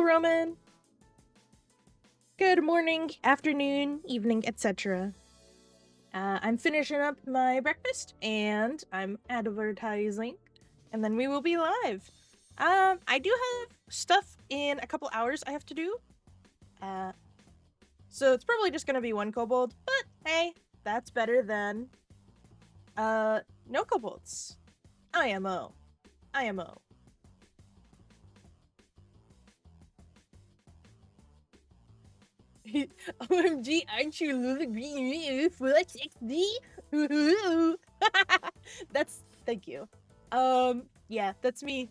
Roman. Good morning, afternoon, evening, etc. I'm finishing up my breakfast and I'm advertising, and then we will be live. I do have stuff in a couple hours I have to do. So it's probably just gonna be one kobold, but hey, that's better than no kobolds. IMO. IMO. OMG, aren't you Lula Green full XD? That's thank you. Yeah, that's me.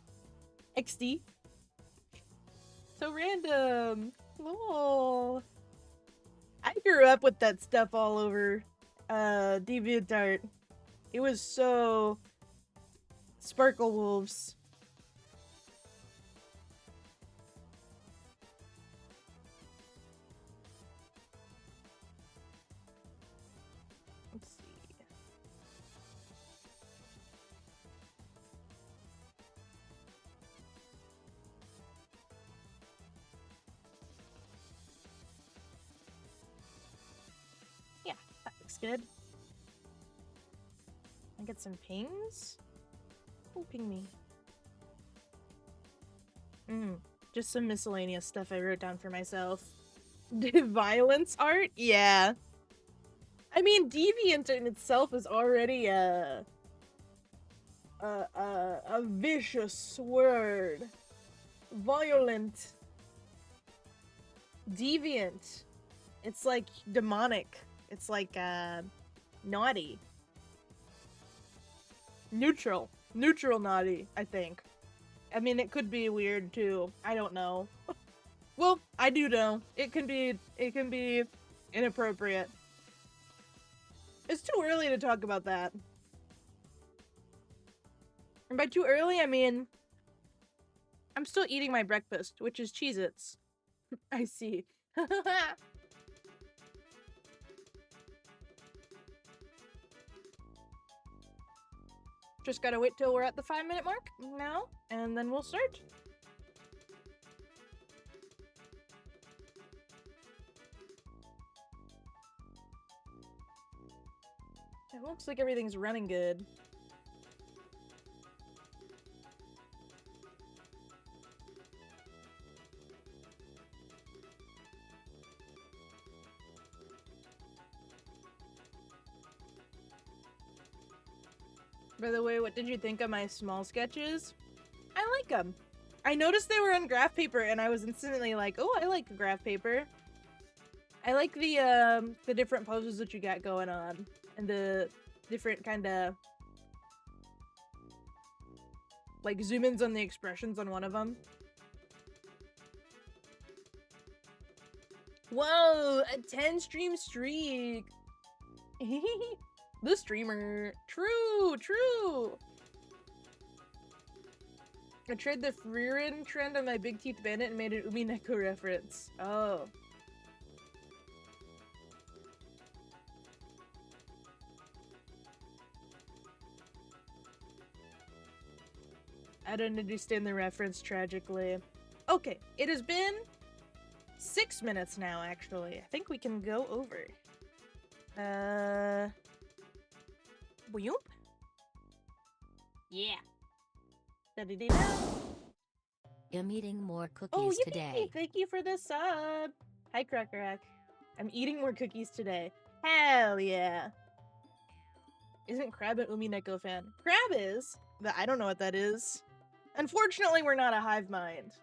XD. So random. Lol. I grew up with that stuff all over DeviantArt. It was so Sparkle Wolves. Let's see. Yeah, that looks good. I get some pings? Who ping me? Just some miscellaneous stuff I wrote down for myself. Violence art? Yeah. I mean, deviant in itself is already a vicious word. Violent. Deviant. It's like demonic. It's like naughty. Neutral. Neutral naughty, I think. I mean, it could be weird too. I don't know. Well, I do know. It can be inappropriate. It's too early to talk about that. And by too early, I mean I'm still eating my breakfast, which is Cheez-Its. I see. Just gotta wait till we're at the 5-minute mark now, and then we'll start. It looks like everything's running good. By the way, what did you think of my small sketches? I like them. I noticed they were on graph paper, and I was instantly like, oh, I like graph paper. I like the different poses that you got going on, and the different kind of like zoom-ins on the expressions on one of them. Whoa, a 10 stream streak. The streamer. True. I tried the Freerin trend on my Big Teeth Bandit and made an Umineko reference. Oh. I don't understand the reference, tragically. Okay, it has been 6 minutes now, actually. I think we can go over. Boop. Yeah. I'm eating more cookies today. Thank you for the sub. Hi, Crackrack. I'm eating more cookies today. Hell yeah. Isn't Crab an Umineko fan? Crab is, but I don't know what that is. Unfortunately, we're not a hive mind.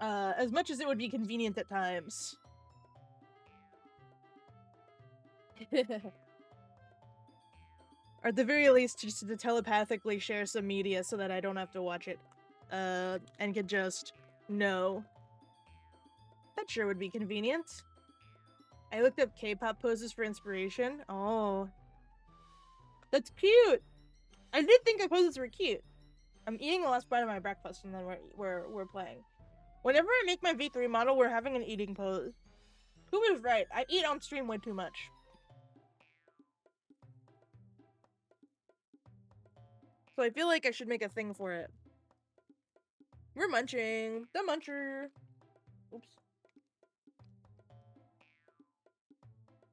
As much as it would be convenient at times. Or at the very least, just to telepathically share some media so that I don't have to watch it. And could just know. That sure would be convenient. I looked up K-pop poses for inspiration. Oh. That's cute! I did think the poses were cute. I'm eating the last bite of my breakfast and then we're playing. Whenever I make my V3 model, we're having an eating pose. Who was right? I eat on stream way too much. So I feel like I should make a thing for it. We're munching. The muncher. Oops.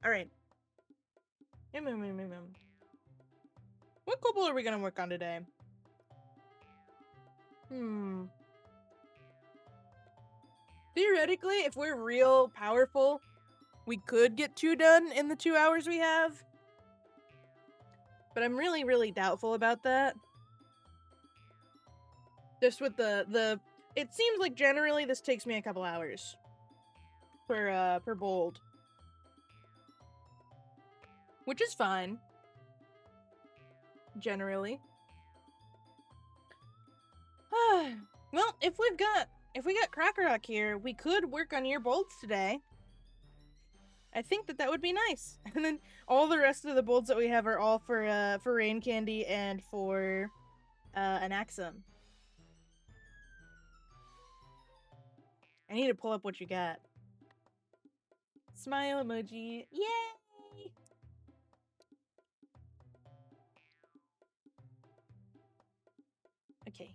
Alright. What couple are we gonna work on today? Theoretically, if we're real powerful, we could get 2 done in the 2 hours we have. But I'm really, really doubtful about that. Just with the it seems like generally this takes me a couple hours per bold. Which is fine. Generally. Well, if we got Cracker Rock here, we could work on your bolts today. I think that would be nice. And then all the rest of the bolts that we have are all for Rain Candy and for an Axum. I need to pull up what you got. Smile emoji. Yay! Okay.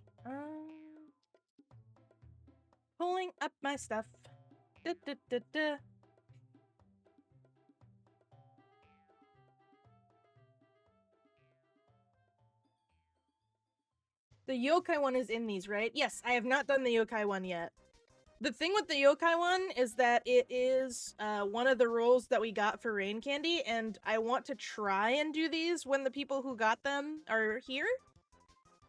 Pulling up my stuff. Da, da, da, da. The yokai one is in these, right? Yes, I have not done the yokai one yet. The thing with the yokai one is that it is one of the roles that we got for Rain Candy, and I want to try and do these when the people who got them are here,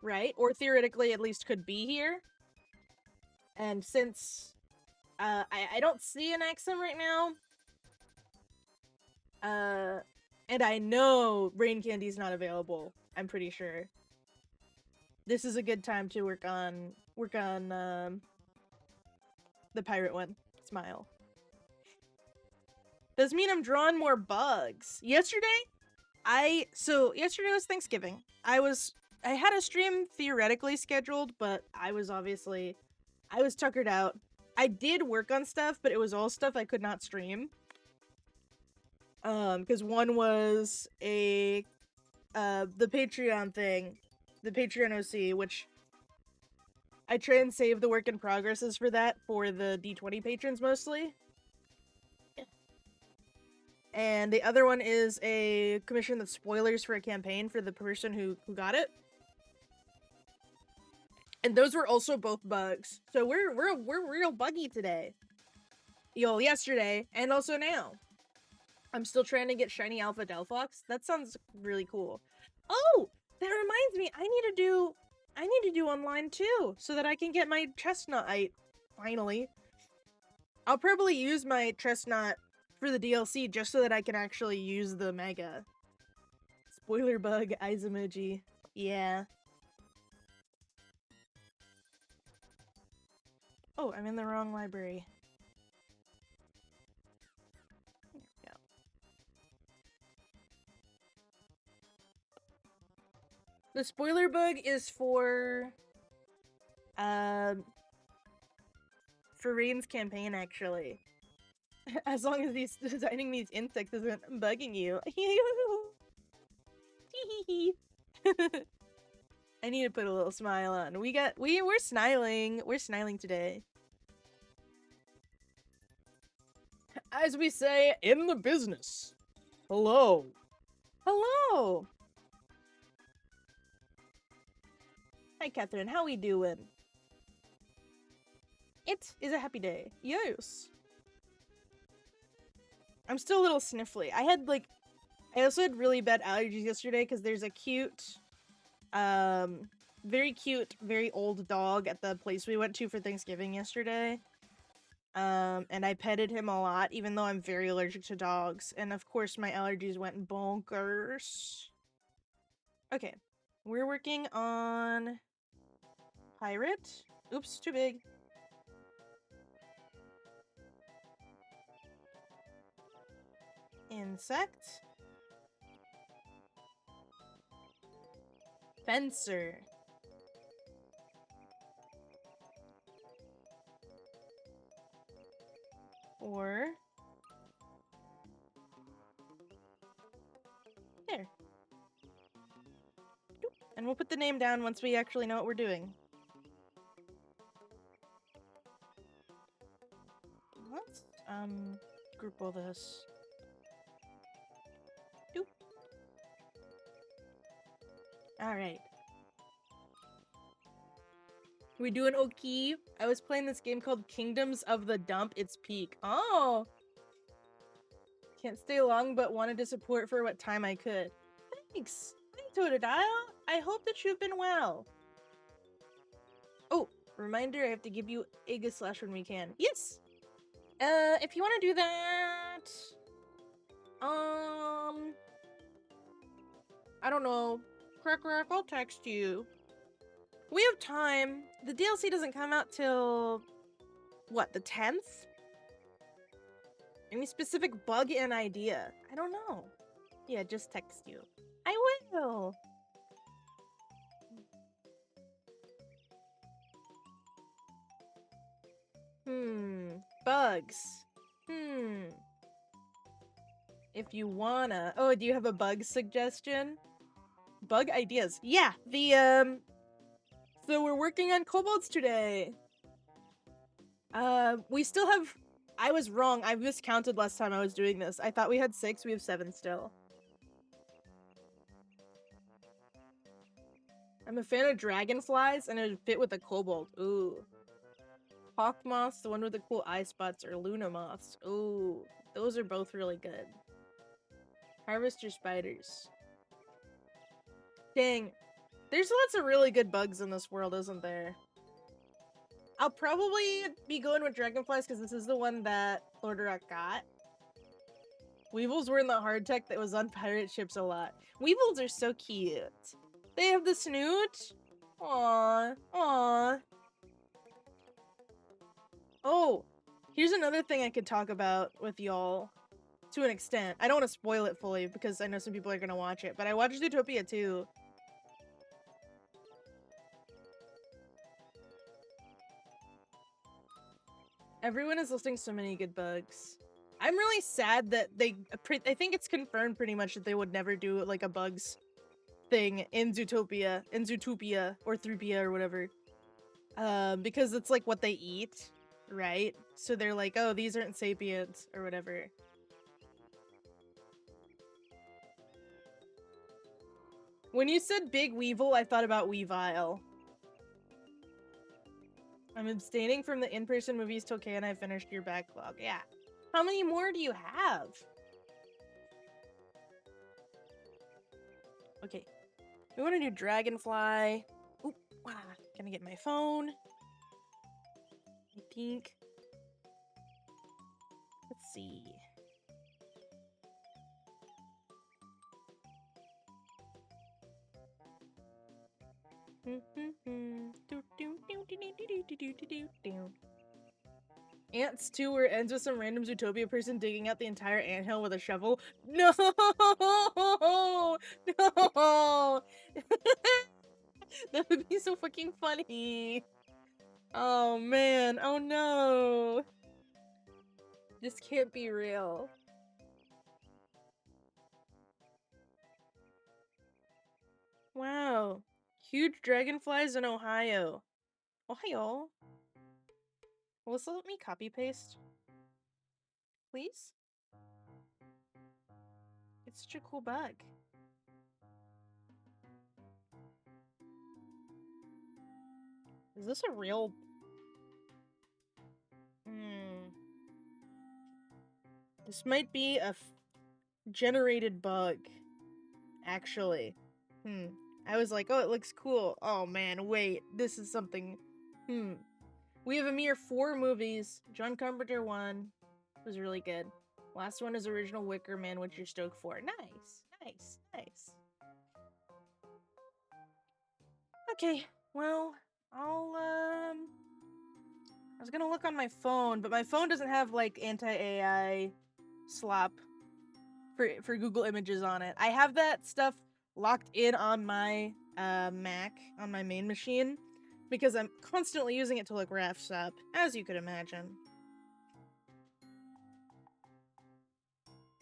right? Or theoretically at least could be here. And since I don't see an Axum right now, and I know Rain Candy's not available, I'm pretty sure. This is a good time to work on the pirate one. Smile. Does mean I'm drawing more bugs. Yesterday was Thanksgiving. I had a stream theoretically scheduled, but I was tuckered out. I did work on stuff, but it was all stuff I could not stream. Because one was the Patreon thing, the Patreon OC, which I try and save the work in progresses for that for the D20 patrons mostly. And the other one is a commission that's spoilers for a campaign for the person who got it. And those were also both bugs. So we're real buggy today. Yesterday and also now. I'm still trying to get shiny alpha Delphox. That sounds really cool. Oh, that reminds me, I need to do online too, so that I can get my chestnut finally. I'll probably use my chestnut for the DLC just so that I can actually use the mega. Spoiler bug, eyes emoji. Yeah. Oh, I'm in the wrong library. There we go. The spoiler bug is for Rain's campaign, actually. As long as designing these insects isn't bugging you. I need to put a little smile on. We're smiling. We're smiling today. As we say in the business. Hello. Hello. Hi, Catherine. How we doing? It is a happy day. Yes. I'm still a little sniffly. I also had really bad allergies yesterday because there's a cute, very cute, very old dog at the place we went to for Thanksgiving yesterday. And I petted him a lot, even though I'm very allergic to dogs. And of course my allergies went bonkers. Okay. We're working on pirate. Oops, too big. Insect. Fencer. Or there. And we'll put the name down once we actually know what we're doing. let's group all this. Doop. All right. We doing okay? I was playing this game called Kingdoms of the Dump. It's peak. Oh! Can't stay long, but wanted to support for what time I could. Thanks! Hi, Totodile! I hope that you've been well. Oh, reminder, I have to give you Iga Slash when we can. Yes! If you want to do that... I don't know. Crack, I'll text you. We have time. The DLC doesn't come out till... what, the 10th? Any specific bug and idea? I don't know. Yeah, just text you. I will! Bugs. If you wanna... Oh, do you have a bug suggestion? Bug ideas. Yeah, so we're working on kobolds today. We still have... I was wrong. I miscounted last time I was doing this. I thought we had 6. We have 7 still. I'm a fan of dragonflies, and it would fit with a kobold. Ooh. Hawk moths, the one with the cool eye spots, or Luna moths. Ooh. Those are both really good. Harvester spiders. Dang. There's lots of really good bugs in this world, isn't there? I'll probably be going with dragonflies because this is the one that Lordarock got. Weevils were in the hardtech that was on pirate ships a lot. Weevils are so cute. They have the snoot. Aww. Aww. Oh, here's another thing I could talk about with y'all. To an extent. I don't want to spoil it fully because I know some people are going to watch it. But I watched Zootopia too. Everyone is listing so many good bugs. I'm really sad that I think it's confirmed pretty much that they would never do like a bugs thing in Zootopia, or Throopia or whatever. Because it's like what they eat, right? So they're like, oh, these aren't sapiens or whatever. When you said Big Weevil, I thought about Weavile. I'm abstaining from the in-person movies till Kay and I finished your backlog. Yeah. How many more do you have? Okay. We want to do Dragonfly. Oop, wow. Gonna get my phone. I think. Let's see. Ants 2 where it ends with some random Zootopia person digging out the entire anthill with a shovel. No! No! That would be so fucking funny. Oh man, oh no. This can't be real. Wow. Huge dragonflies in Ohio. Ohio? Melissa, let me copy paste. Please? It's such a cool bug. Is this a real... This might be a generated bug. Actually. I was like, oh, it looks cool. Oh man, wait. This is something... We have a mere 4 movies. John Carpenter 1 was really good. Last one is original Wicker Man, which you're stoked for. Nice. Nice. Nice. Okay, well, I was gonna look on my phone, but my phone doesn't have, like, anti-AI slop for Google Images on it. I have that stuff locked in on my Mac, on my main machine, because I'm constantly using it to look refs up, as you could imagine.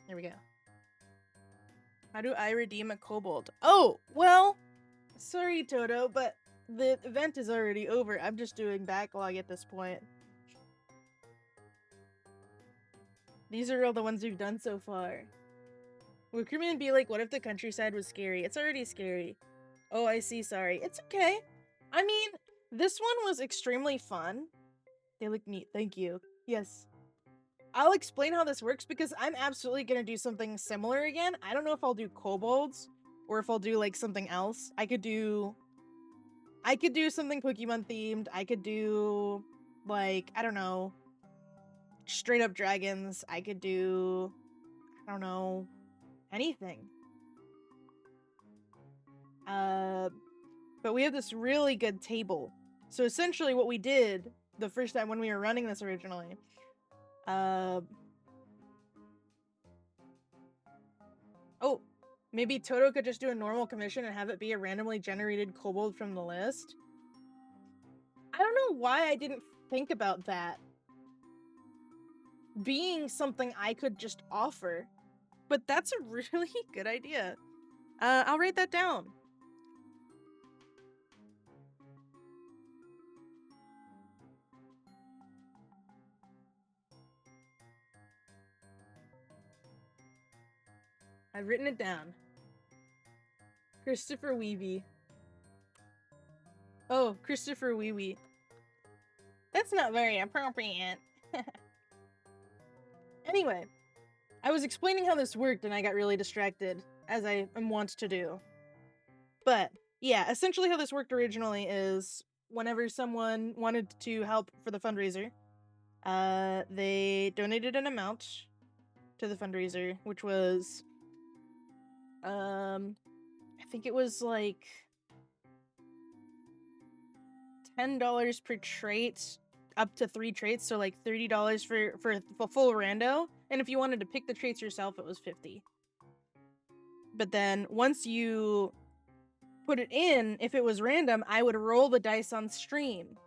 There we go. How do I redeem a kobold? Oh, well, sorry, Toto, but the event is already over. I'm just doing backlog at this point. These are all the ones we've done so far. Would crewman be like, what if the countryside was scary? It's already scary. Oh, I see, sorry. It's okay. I mean, this one was extremely fun. They look neat, thank you. Yes. I'll explain how this works because I'm absolutely gonna do something similar again. I don't know if I'll do kobolds or if I'll do like something else. I could do something Pokemon themed. I could do like, I don't know, straight up dragons. I could do, I don't know, anything. But we have this really good table. So essentially what we did the first time when we were running this originally, oh, maybe Toto could just do a normal commission and have it be a randomly generated kobold from the list. I don't know why I didn't think about that being something I could just offer, but that's a really good idea. I'll write that down. I've written it down. Christopher Weeby. Oh, Christopher Weeby. That's not very appropriate. Anyway, I was explaining how this worked and I got really distracted, as I am wont to do. But, yeah, essentially how this worked originally is whenever someone wanted to help for the fundraiser, they donated an amount to the fundraiser, which was, I think it was like $10 per trait, up to 3 traits, so like $30 for a full rando. And if you wanted to pick the traits yourself, it was $50. But then once you put it in, if it was random, I would roll the dice on stream.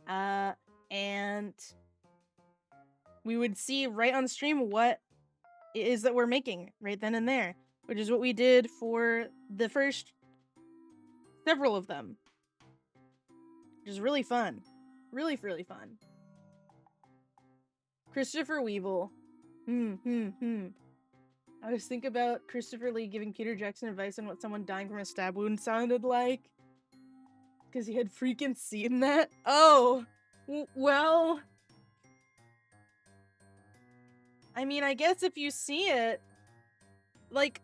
And we would see right on stream what it is that we're making right then and there, which is what we did for the first several of them. Which is really fun. Really, really fun. Christopher Weevil. I was thinking about Christopher Lee giving Peter Jackson advice on what someone dying from a stab wound sounded like. Because he had freaking seen that. Oh! Well... I mean, I guess if you see it... Like...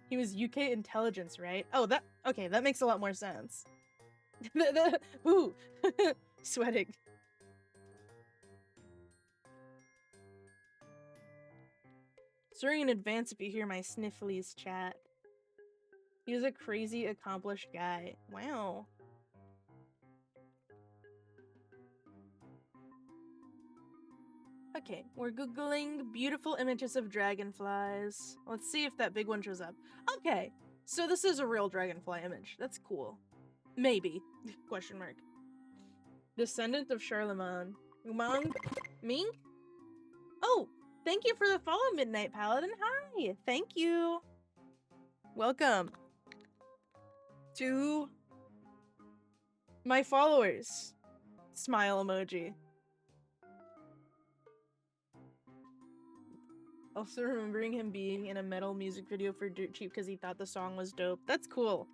He was UK intelligence, right? Oh, that... Okay, that makes a lot more sense. Ooh! Sweating. Sorry in advance if you hear my snifflies chat. He's a crazy accomplished guy. Wow. Okay, we're googling beautiful images of dragonflies. Let's see if that big one shows up. Okay, so this is a real dragonfly image. That's cool. Maybe. Question mark. Descendant of Charlemagne. Umang? Ming? Oh, thank you for the follow, Midnight Paladin. Hi, thank you. Welcome to my followers. Smile emoji. Also remembering him being in a metal music video for Dirt Cheap because he thought the song was dope. That's cool.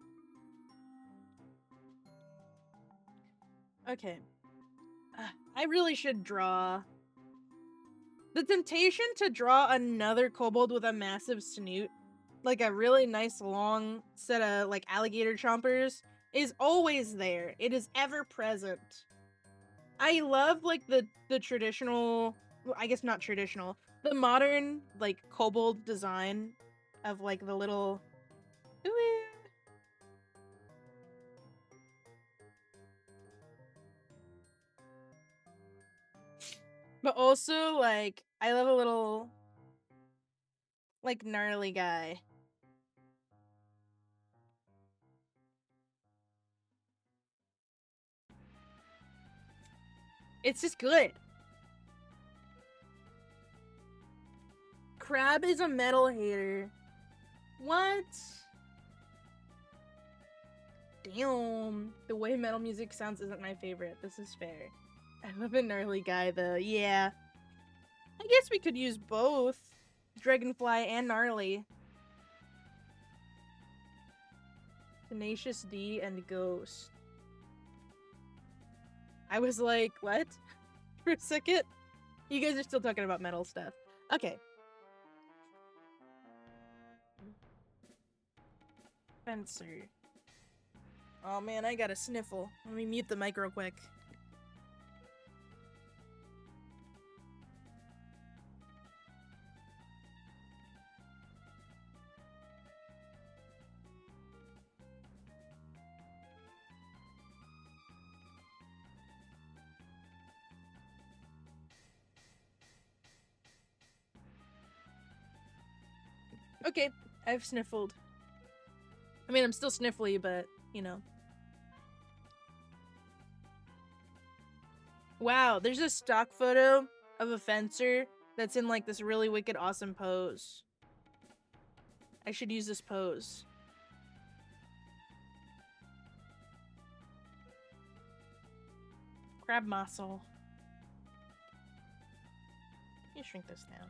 Okay. I really should draw... The temptation to draw another kobold with a massive snoot, like a really nice long set of like alligator chompers, is always there. It is ever present. I love like the traditional, well, I guess not traditional, the modern like kobold design of like the little... But also, like, I love a little, like, gnarly guy. It's just good. Crab is a metal hater. What? Damn. The way metal music sounds isn't my favorite. This is fair. I love a gnarly guy, though. Yeah. I guess we could use both. Dragonfly and gnarly. Tenacious D and Ghost. I was like, what? For a second? You guys are still talking about metal stuff. Okay. Fencer. Oh man, I got a sniffle. Let me mute the mic real quick. Okay, I've sniffled. I mean, I'm still sniffly, but, you know. Wow, there's a stock photo of a fencer that's in, like, this really wicked awesome pose. I should use this pose. Crab muscle. Let me shrink this down.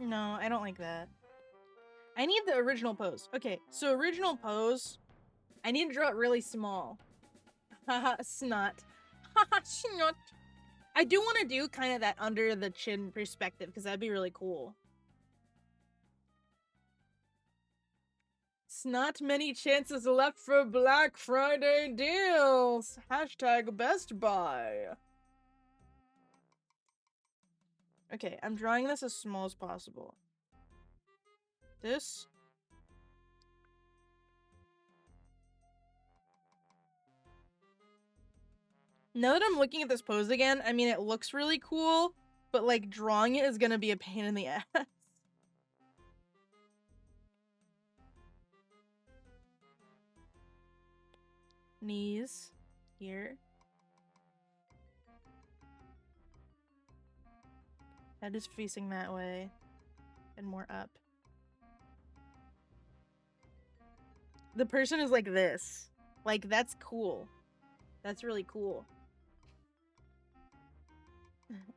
No, I don't like that. I need the original pose. Okay, so original pose, I need to draw it really small. Haha, snot. Haha, snot. I do want to do kind of that under the chin perspective, because that'd be really cool. It's not many chances left for Black Friday deals. Hashtag Best Buy. Okay, I'm drawing this as small as possible. This. Now that I'm looking at this pose again, I mean, it looks really cool, but, like, drawing it is gonna be a pain in the ass. Knees. Here. Head is facing that way. And more up. The person is like this. Like, that's cool. That's really cool.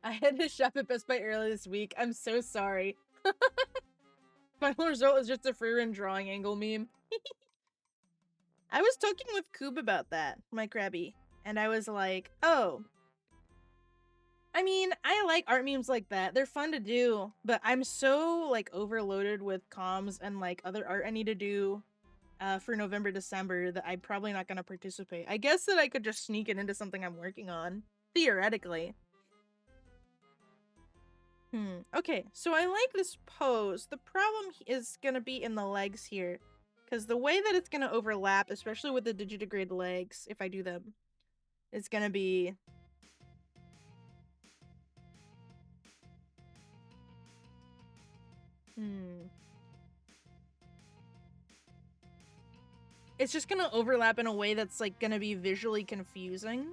I had to shop at Best Buy earlier this week. I'm so sorry. Final result is just a free run drawing angle meme. I was talking with Coob about that, my Krabby. And I was like, oh. I mean, I like art memes like that. They're fun to do. But I'm so, like, overloaded with comms and, like, other art I need to do for November, December that I'm probably not going to participate. I guess that I could just sneak it into something I'm working on. Theoretically. Okay, so I like this pose. The problem is going to be in the legs here. Because the way that it's going to overlap, especially with the digitigrade legs, if I do them, it's going to be... It's just going to overlap in a way that's, like, going to be visually confusing.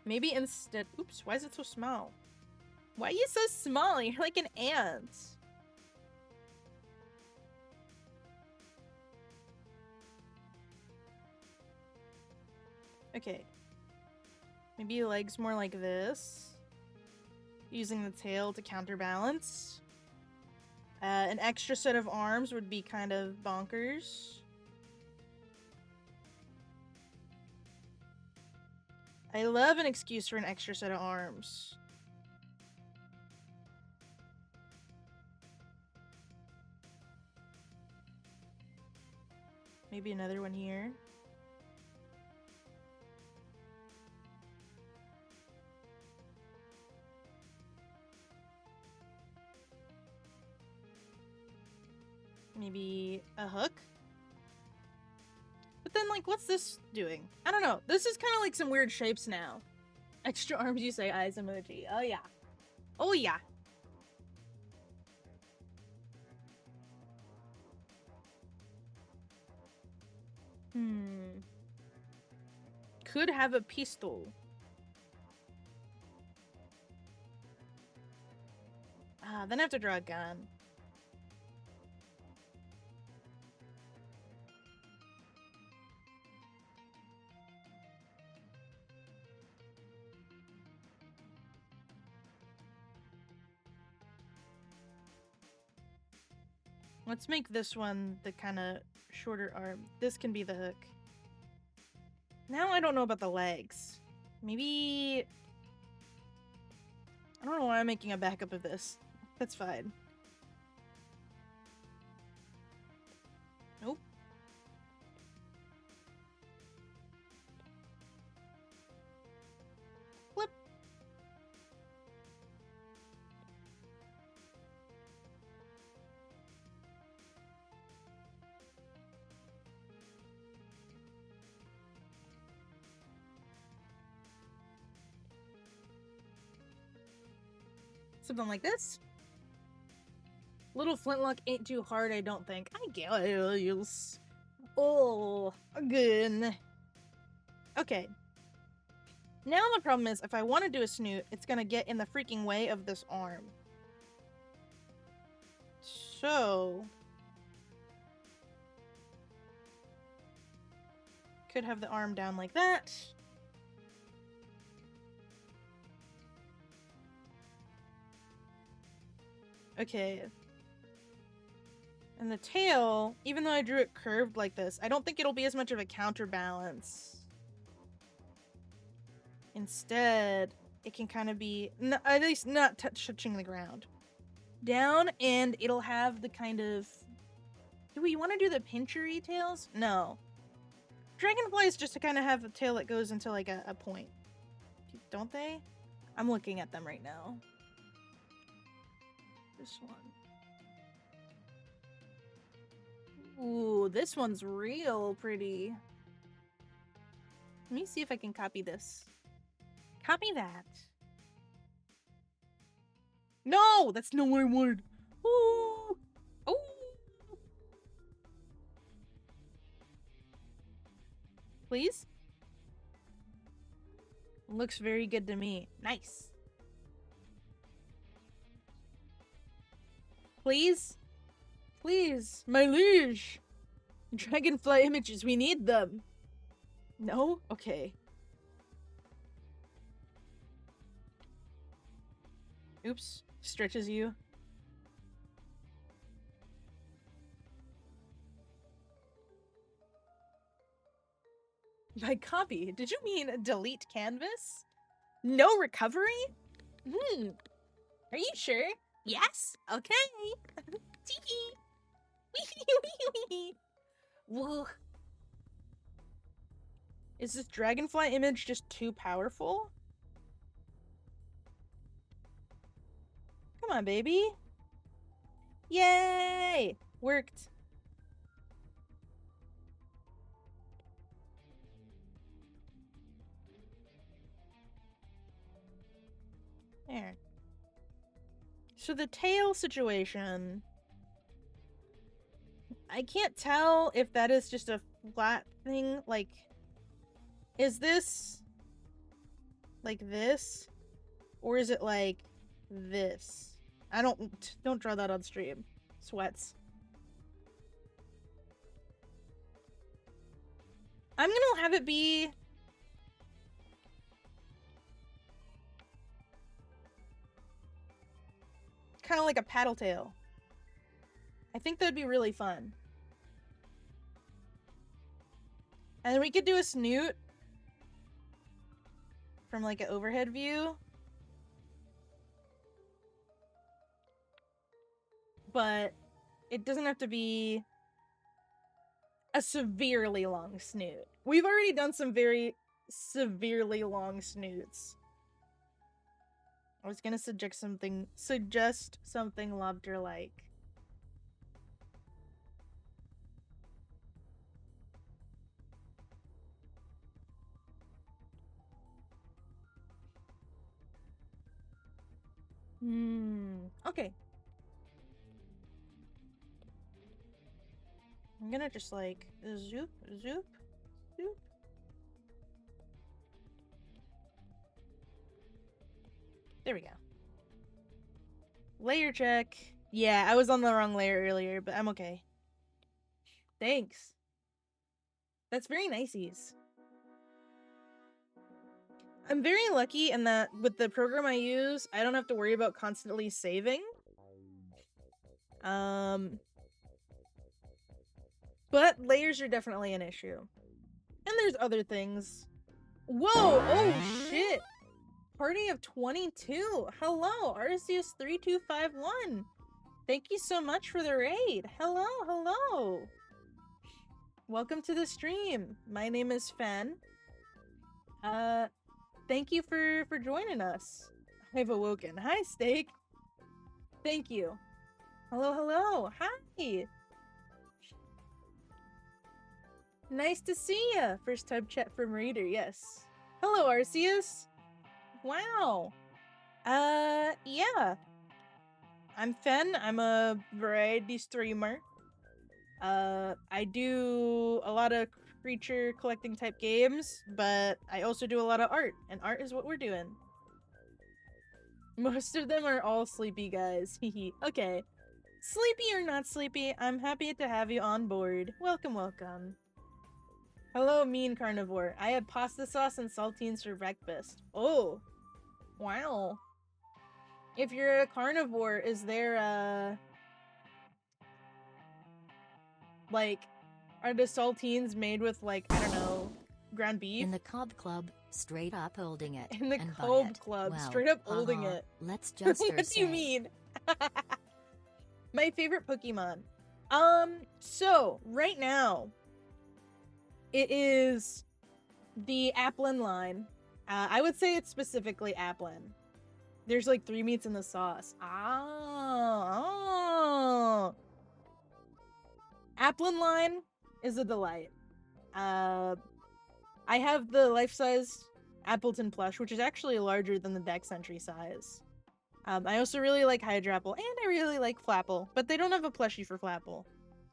Maybe instead... Oops, why is it so small? Why are you so small? You're like an ant. Okay. Maybe legs more like this. Using the tail to counterbalance. An extra set of arms would be kind of bonkers. I love an excuse for an extra set of arms. Maybe another one here. Maybe a hook? But then, like, what's this doing? I don't know. This is kind of like some weird shapes now. Extra arms, you say eyes emoji. Oh, yeah. Oh, yeah. Could have a pistol. Then I have to draw a gun. Let's make this one the kind of shorter arm. This can be the hook. Now I don't know about the legs. Maybe... I don't know why I'm making a backup of this. That's fine. Nope. Flip. Something like this. Little flintlock ain't too hard, I don't think. I guess. Oh, again. Okay. Now the problem is, if I want to do a snoot, it's gonna get in the freaking way of this arm. So... could have the arm down like that. Okay. And the tail, even though I drew it curved like this, I don't think it'll be as much of a counterbalance. Instead, it can kind of be, at least not touching the ground. Down, and it'll have the kind of... Do we want to do the pinchery tails? No. Dragonflies just to kind of have a tail that goes into like a point. Don't they? I'm looking at them right now. This one. Ooh, this one's real pretty. Let me see if I can copy this. Copy that. No! That's not what I wanted. Ooh! Ooh! Please? Looks very good to me. Nice. Please? Please, my liege. Dragonfly images, we need them. No? Okay. Oops. Stretches you. By copy, did you mean delete canvas? No recovery? Are you sure? Yes? Okay. Whoa. Is this dragonfly image just too powerful? Come on, baby. Yay! Worked. There. So the tail situation... I can't tell if that is just a flat thing, like... Is this... like this? Or is it like this? I don't draw that on stream. Sweats. I'm gonna have it be... kind of like a paddle tail. I think that'd be really fun. And then we could do a snoot from like an overhead view. But it doesn't have to be a severely long snoot. We've already done some very severely long snoots. I was gonna suggest something lobster-like. Okay. I'm gonna just like zoop, zoop. There we go. Layer check. Yeah, I was on the wrong layer earlier, but I'm okay. Thanks. That's very niceys. I'm very lucky in that with the program I use, I don't have to worry about constantly saving. But layers are definitely an issue. And there's other things. Whoa! Oh shit! Party of 22! Hello, Arceus3251! Thank you so much for the raid! Hello, hello! Welcome to the stream! My name is Fen. Thank you for joining us. I've awoken. Hi, Steak! Thank you. Hello, hello! Hi! Nice to see ya! First time chat from Reader, yes. Hello, Arceus! Wow! Yeah. I'm Fen. I'm a variety streamer. I do a lot of creature collecting type games, but I also do a lot of art, and art is what we're doing. Most of them are all sleepy guys. Okay. Sleepy or not sleepy, I'm happy to have you on board. Welcome, welcome. Hello, mean carnivore. I had pasta sauce and saltines for breakfast. Oh. Wow. If you're a carnivore, is there like, are the saltines made with, like, I don't know, ground beef? In the Cobb Club, straight up holding it. In the Cobb Club, well, straight up holding it. Let's just What do you mean? My favorite Pokemon. So, right now, it is the Applin line. I would say it's specifically Applin. There's like 3 meats in the sauce. Oh. Applin line is a delight. I have the life-size Appleton plush, which is actually larger than the Dex Entry size. I also really like Hydrapple, and I really like Flapple, but they don't have a plushie for Flapple.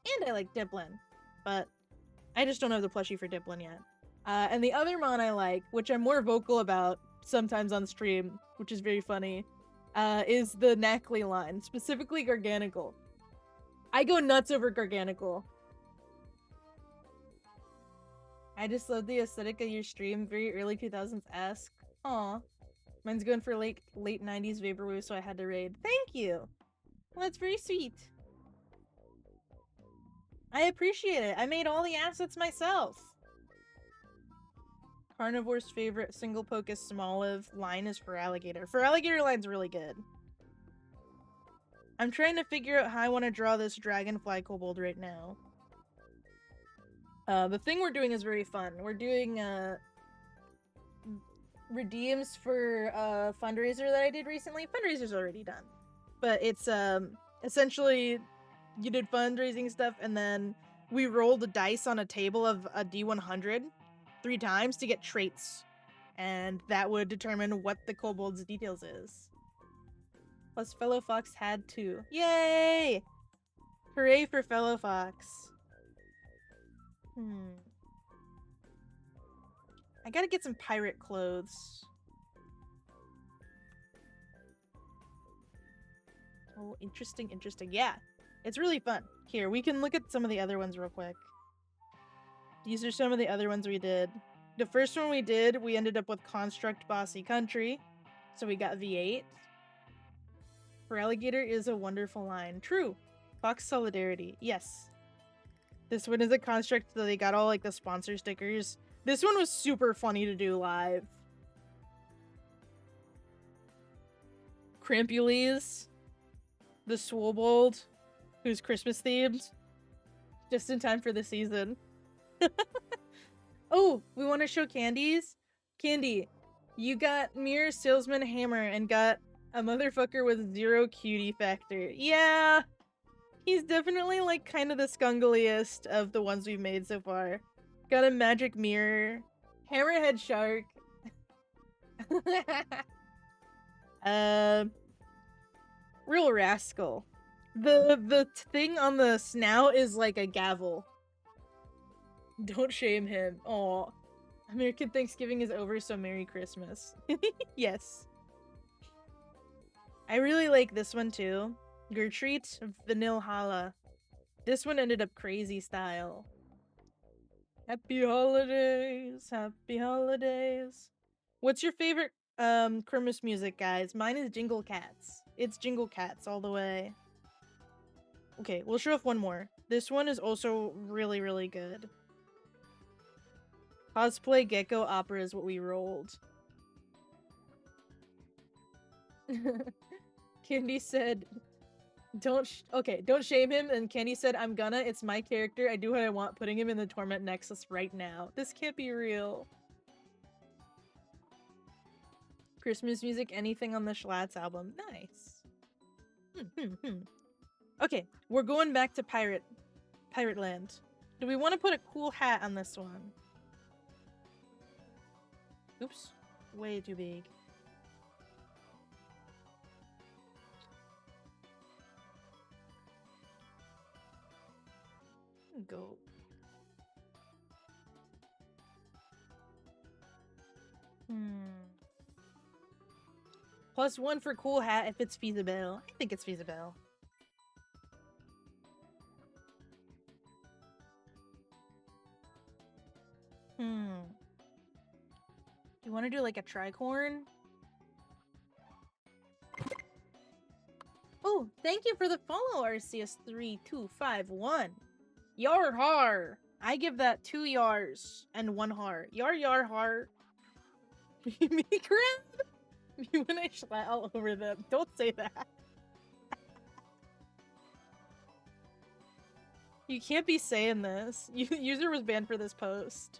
And I like Diplin, but I just don't have the plushie for Diplin yet. And the other mon I like, which I'm more vocal about sometimes on stream, which is very funny, is the Knackley line, specifically Garganical. I go nuts over Garganical. I just love the aesthetic of your stream, very early 2000s-esque. Aw. Mine's going for late 90s vaporwave, so I had to raid. Thank you! Well, that's very sweet. I appreciate it. I made all the assets myself. Carnivore's favorite single Pocus Smoliv line is Feraligatr. Feraligatr line's really good. I'm trying to figure out how I want to draw this Dragonfly Kobold right now. The thing we're doing is very fun. We're doing, redeems for Fundraiser that I did recently. Fundraiser's already done. But it's, essentially, you did fundraising stuff, and then we rolled a dice on a table of a D100 3 times to get traits. And that would determine what the kobold's details is. Plus, Fellow Fox had 2. Yay! Hooray for Fellow Fox. I gotta get some pirate clothes. Oh, interesting, interesting. Yeah, it's really fun. Here, we can look at some of the other ones real quick. These are some of the other ones we did. The first one we did, we ended up with Construct Bossy Country. So we got V8. Feraligatr is a wonderful line. True. Fox Solidarity. Yes. This one is a Construct, so they got all like the sponsor stickers. This one was super funny to do live. Crampules. The Swobold, who's Christmas themed. Just in time for the season. Oh, we want to show candies? Candy, you got Mirror Salesman Hammer and got a motherfucker with 0 cutie factor. Yeah, he's definitely like kind of the skungliest of the ones we've made so far. Got a magic mirror. Hammerhead Shark. Real rascal. The thing on the snout is like a gavel. Don't shame him. Aw. American Thanksgiving is over, so Merry Christmas. Yes. I really like this one too. Gertrude Vanille Hala. This one ended up crazy style. Happy holidays, happy holidays. What's your favorite Christmas music, guys? Mine is Jingle Cats. It's Jingle Cats all the way. Okay, we'll show off one more. This one is also really, really good. Cosplay Gecko Opera is what we rolled. Candy said, don't shame him. And Candy said, I'm gonna, it's my character. I do what I want, putting him in the Torment Nexus right now. This can't be real. Christmas music, anything on the Schlatt's album. Nice. Okay, we're going back to Pirate Land. Do we want to put a cool hat on this one? Oops. Way too big. Go. +1 for cool hat if it's feasible. I think it's feasible. Do you want to do like a tricorn? Oh, thank you for the follow, RCS3251. Yar har! I give that 2 yars and 1 har. Yar har. Me crab? You and I Schlatt all over them. Don't say that. You can't be saying this. User was banned for this post.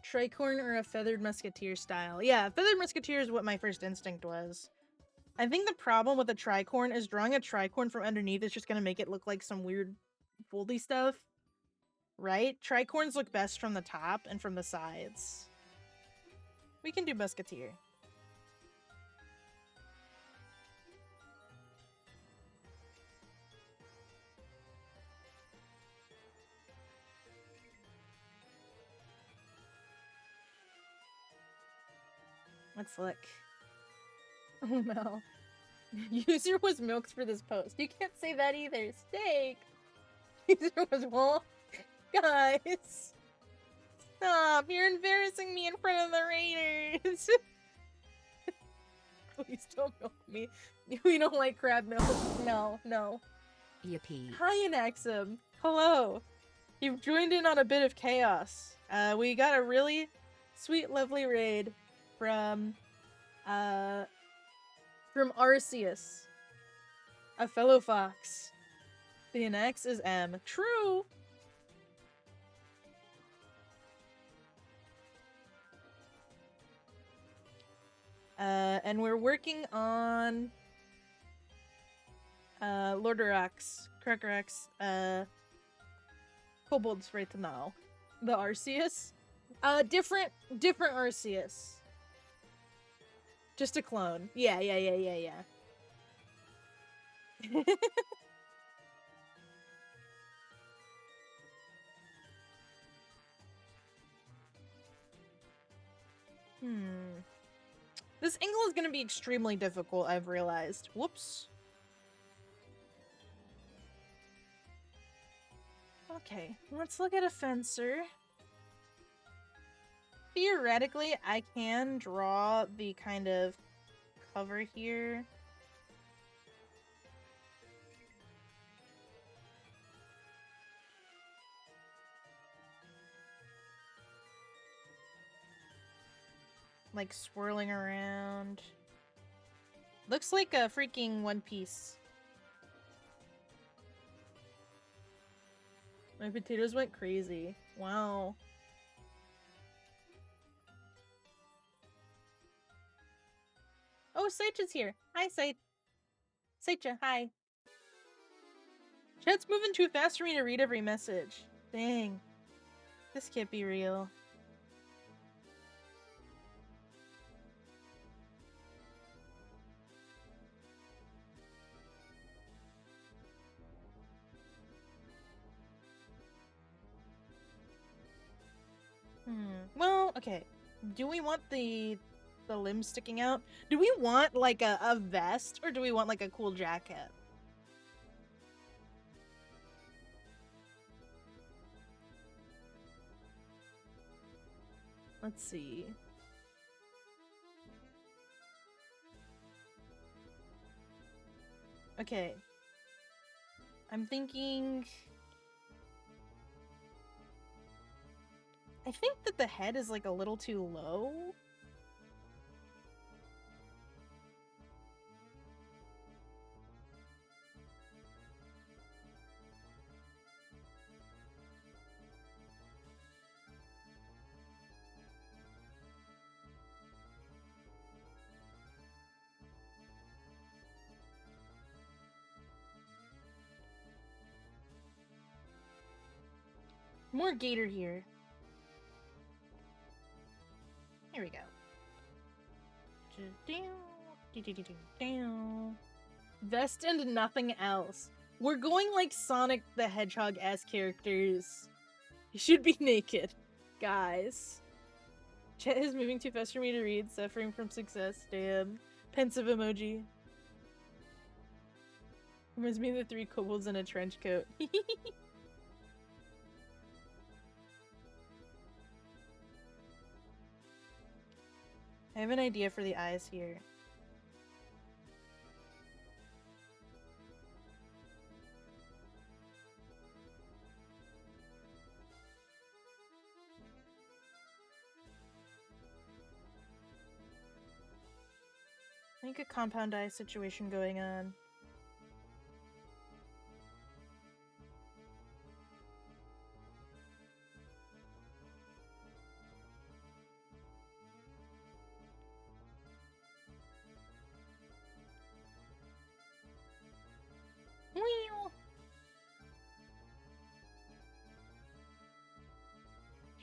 Tricorn or a Feathered Musketeer style. Yeah, Feathered Musketeer is what my first instinct was. I think the problem with a tricorn is drawing a tricorn from underneath is just gonna make it look like some weird foldy stuff. Right? Tricorns look best from the top and from the sides. We can do Musketeer. Let's look. Oh no. User was milked for this post. You can't say that either. Steak! User was wolf. Guys! Stop! You're embarrassing me in front of the Raiders! Please don't milk me. We don't like crab milk. No, no. Yippee. Hi, Anaxim. Hello. You've joined in on a bit of chaos. We got a really sweet, lovely raid from Arceus, a fellow fox. The Anax is M. True. And we're working on Lordorax, Crackrax, Kobolds right now. The Arceus? Different Arceus. Just a clone. Yeah. This angle is gonna be extremely difficult, I've realized. Whoops. Okay, let's look at a fencer. Theoretically, I can draw the kind of cover here. Like swirling around. Looks like a freaking One Piece. My potatoes went crazy. Wow. Oh, Seicha's here. Hi, Seicha, hi. Chat's moving too fast for me to read every message. Dang. This can't be real. Well, okay. Do we want the limbs sticking out? Do we want like a vest, or do we want like a cool jacket? Let's see. Okay. I'm thinking... I think that the head is like a little too low. More gator here. Here we go. Vest and nothing else. We're going like Sonic the Hedgehog-esque characters. You should be naked, guys. Chat is moving too fast for me to read, suffering from success. Damn. Pensive emoji. Reminds me of the 3 kobolds in a trench coat. I have an idea for the eyes here. I think a compound eye situation going on.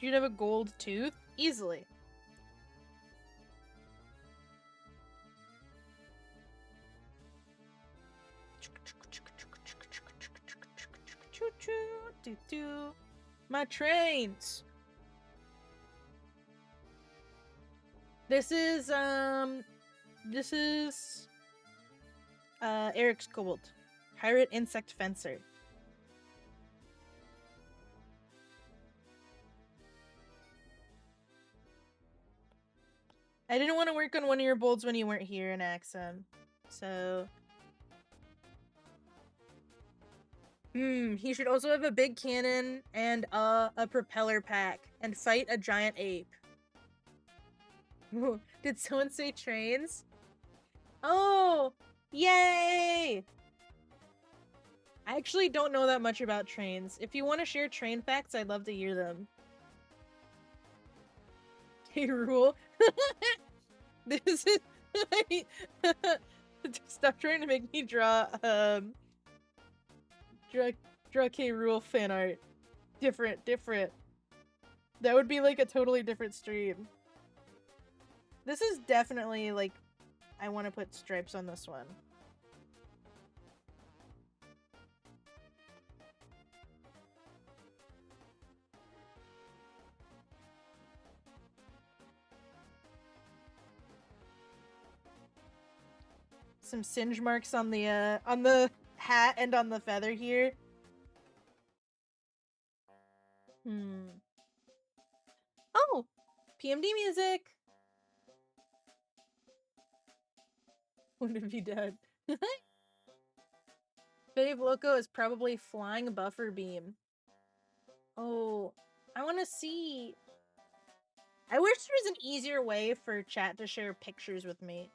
You'd have a gold tooth? Easily. My trains! This is Eric's kobold. Pirate insect fencer. I didn't want to work on one of your bolds when you weren't here in Axum. So... he should also have a big cannon and a propeller pack and fight a giant ape. Did someone say trains? Oh! Yay! I actually don't know that much about trains. If you want to share train facts, I'd love to hear them. Hey, Rule. This is... Stop trying to make me draw, Draw K Rule fan art. Different. That would be like a totally different stream. This is definitely like... I want to put stripes on this one. Some singe marks on the hat and on the feather here. Oh! PMD music! Wouldn't it be dead? Fave Loco is probably flying buffer beam. Oh, I want to see. I wish there was an easier way for chat to share pictures with me.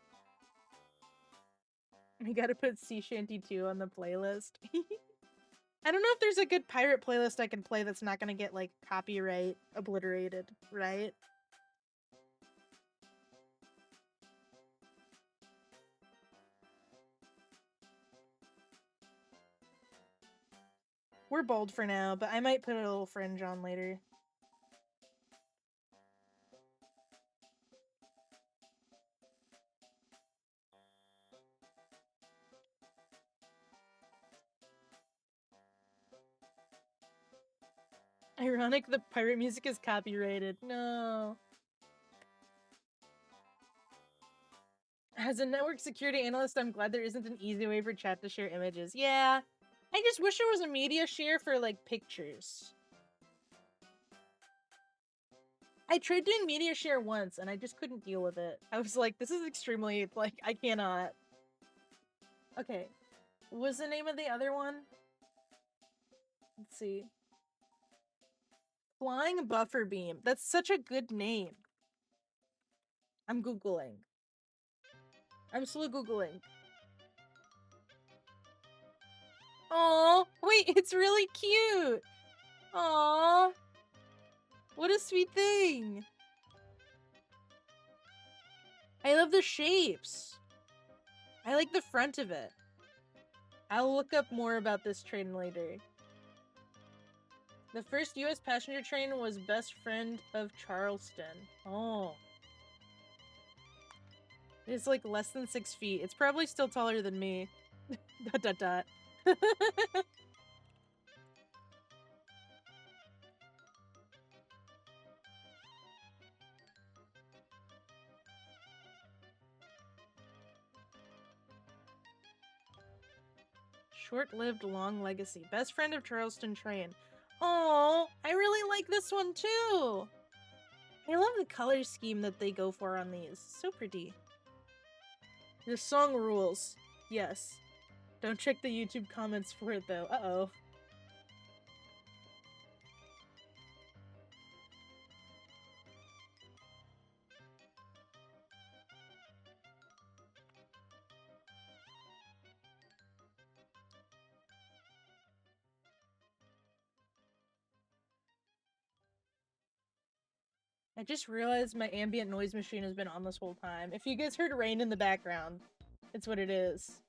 We gotta put Sea Shanty 2 on the playlist. I don't know if there's a good pirate playlist I can play that's not gonna get, like, copyright obliterated, right? We're bold for now, but I might put a little fringe on later. Ironic, the pirate music is copyrighted. No. As a network security analyst, I'm glad there isn't an easy way for chat to share images. Yeah. I just wish there was a media share for, like, pictures. I tried doing media share once, and I just couldn't deal with it. I was like, this is extremely, like, I cannot. Okay. What was the name of the other one? Let's see. Flying Buffer Beam. That's such a good name. I'm Googling. I'm slow Googling. Oh, wait, it's really cute. Aw. What a sweet thing. I love the shapes. I like the front of it. I'll look up more about this train later. The first US passenger train was Best Friend of Charleston. Oh. It's like less than 6 feet. It's probably still taller than me. ... Short-lived, long legacy. Best Friend of Charleston train. Oh, I really like this one too. I love the color scheme that they go for on these. So pretty. The song rules. Yes. Don't check the YouTube comments for it though. Uh-oh. I just realized my ambient noise machine has been on this whole time. If you guys heard rain in the background, it's what it is.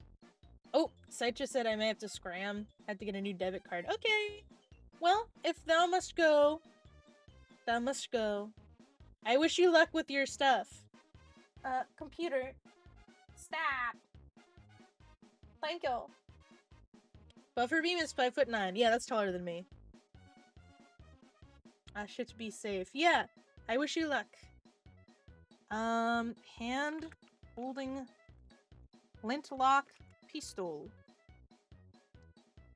Oh, Sight just said I may have to scram. Have to get a new debit card. Okay. Well, if thou must go, thou must go. I wish you luck with your stuff. Computer. Stop. Thank you. Buffer Beam is 5'9". Yeah, that's taller than me. I should be safe. Yeah. I wish you luck. Hand holding flintlock pistol.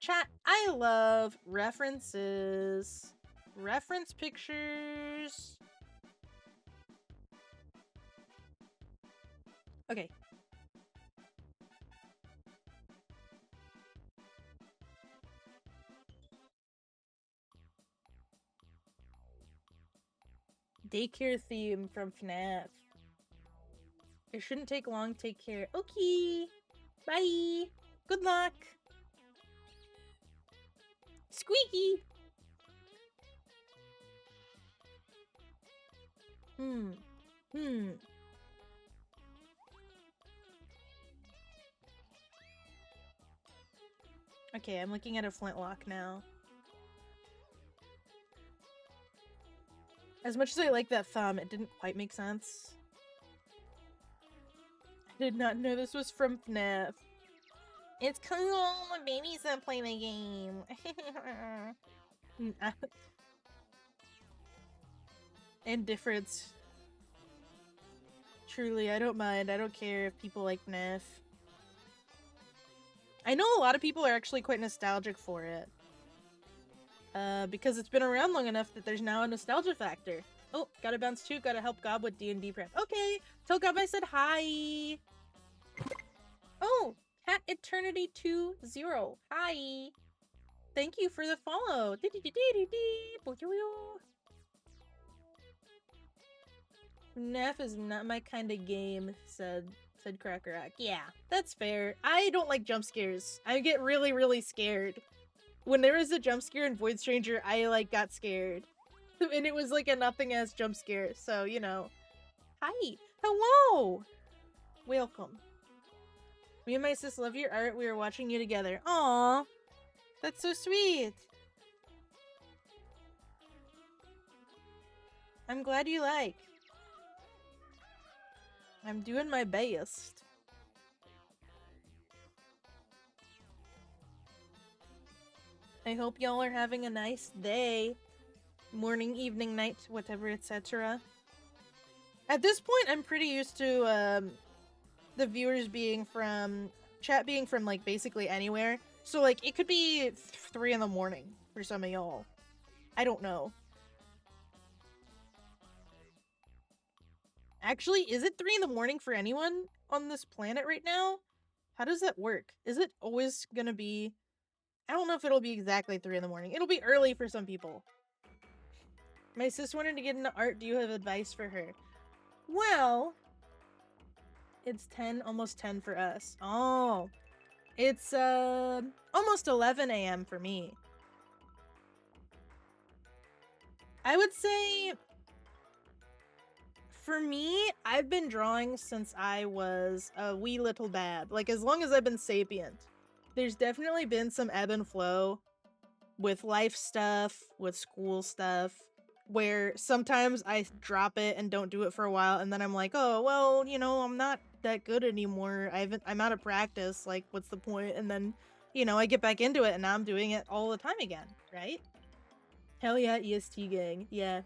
Chat, I love references. Reference pictures. Okay. Daycare theme from FNAF. It shouldn't take long. Take care. Okay. Bye. Good luck. Squeaky. Okay, I'm looking at a flintlock now. As much as I like that thumb, it didn't quite make sense. I did not know this was from FNAF. It's cool when babies don't play the game. Indifference. Truly, I don't mind. I don't care if people like FNAF. I know a lot of people are actually quite nostalgic for it. Because it's been around long enough that there's now a nostalgia factor. Oh, gotta bounce too. Gotta help Gob with D&D prep. Okay, tell Gob I said hi. Oh, Cat Eternity 20. Hi. Thank you for the follow. FNAF is not my kind of game, said Crackrack. Yeah, that's fair. I don't like jump scares. I get really, really scared. When there was a jump scare in Void Stranger, I, like, got scared. And it was, like, a nothing-ass jump scare, so, you know. Hi! Hello! Welcome. Me and my sis love your art. We were watching you together. Aww! That's so sweet! I'm glad you like. I'm doing my best. I hope y'all are having a nice day. morning, evening, night, whatever, etc. At this point, I'm pretty used to the viewers being from chat being from like basically anywhere. So like it could be 3 in the morning for some of y'all. I don't know. Actually, is it 3 in the morning for anyone on this planet right now? How does that work? Is it always gonna be... I don't know if it'll be exactly 3 in the morning. It'll be early for some people. My sis wanted to get into art. Do you have advice for her? Well, it's 10, almost 10 for us. Oh, it's almost 11 a.m. for me. I would say, for me, I've been drawing since I was a wee little bad. Like, as long as I've been sapient. There's definitely been some ebb and flow with life stuff, with school stuff, where sometimes I drop it and don't do it for a while, and then I'm like, oh, well, you know, I'm not that good anymore. I'm out of practice. Like, what's the point? And then, you know, I get back into it, and now I'm doing it all the time again, right? Hell yeah, EST gang. Yeah.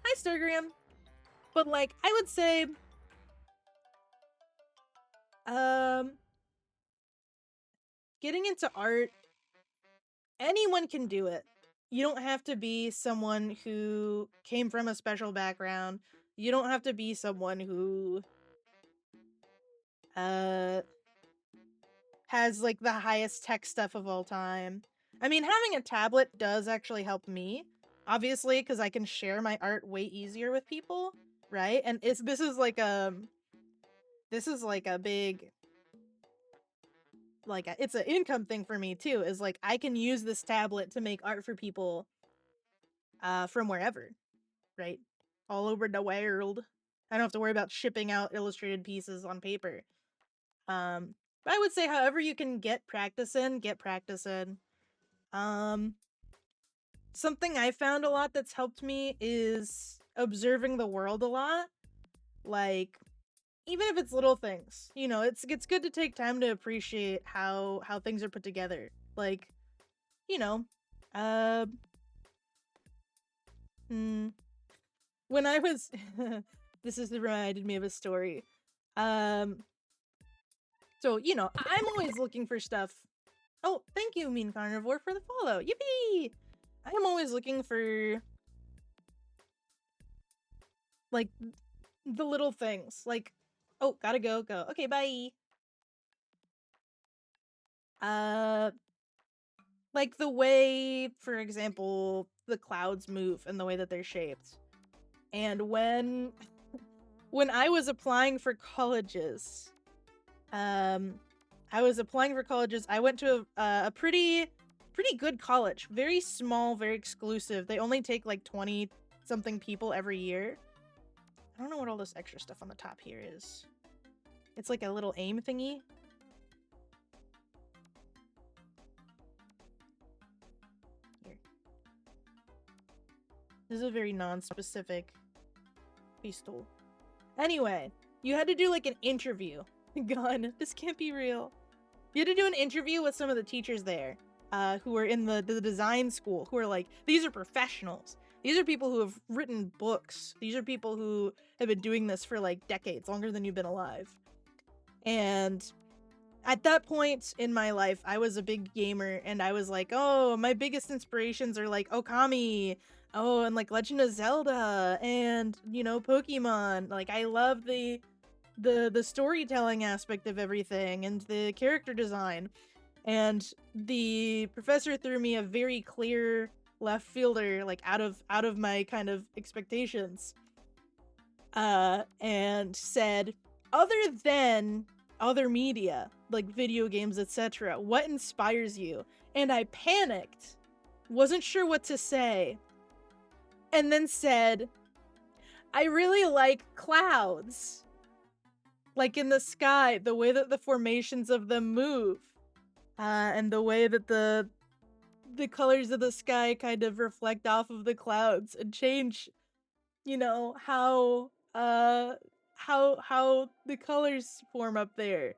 Hi, Stargram. But, like, I would say, getting into art, anyone can do it. You don't have to be someone who came from a special background. You don't have to be someone who has like the highest tech stuff of all time. I mean, having a tablet does actually help me, obviously, because I can share my art way easier with people, right? And this is like a big, like it's an income thing for me too. Is like I can use this tablet to make art for people from wherever, right? All over the world. I don't have to worry about shipping out illustrated pieces on paper. But I would say however you can get practice in, get practice in. Something I found a lot that's helped me is observing the world a lot. Like, even if it's little things, you know, it's good to take time to appreciate how things are put together. Like, you know, when I was this is reminded me of a story. So, you know, I'm always looking for stuff. Oh, thank you, Mean Carnivore, for the follow. Yippee! I'm always looking for, like, the little things. Like, oh, gotta go. Okay, bye. Like the way, for example, the clouds move and the way that they're shaped. And when I was applying for colleges, I went to a pretty good college. Very small, very exclusive. They only take like 20 something people every year. I don't know what all this extra stuff on the top here is. It's like a little aim thingy. Here. This is a very non-specific pistol. Anyway, you had to do like an interview. God, this can't be real. You had to do an interview with some of the teachers there, who were in the design school, who are like, these are professionals. These are people who have written books. These are people who have been doing this for like decades, longer than you've been alive. And at that point in my life, I was a big gamer, and I was like, oh, my biggest inspirations are like Okami, oh, and like Legend of Zelda, and, you know, Pokemon. Like, I love the storytelling aspect of everything, and the character design. And the professor threw me a very clear left fielder, like out of my kind of expectations, and said, other than other media like video games, etc., what inspires you? And I panicked, wasn't sure what to say, and then said, I really like clouds, like in the sky, the way that the formations of them move, and the way that the colors of the sky kind of reflect off of the clouds and change, you know, how the colors form up there,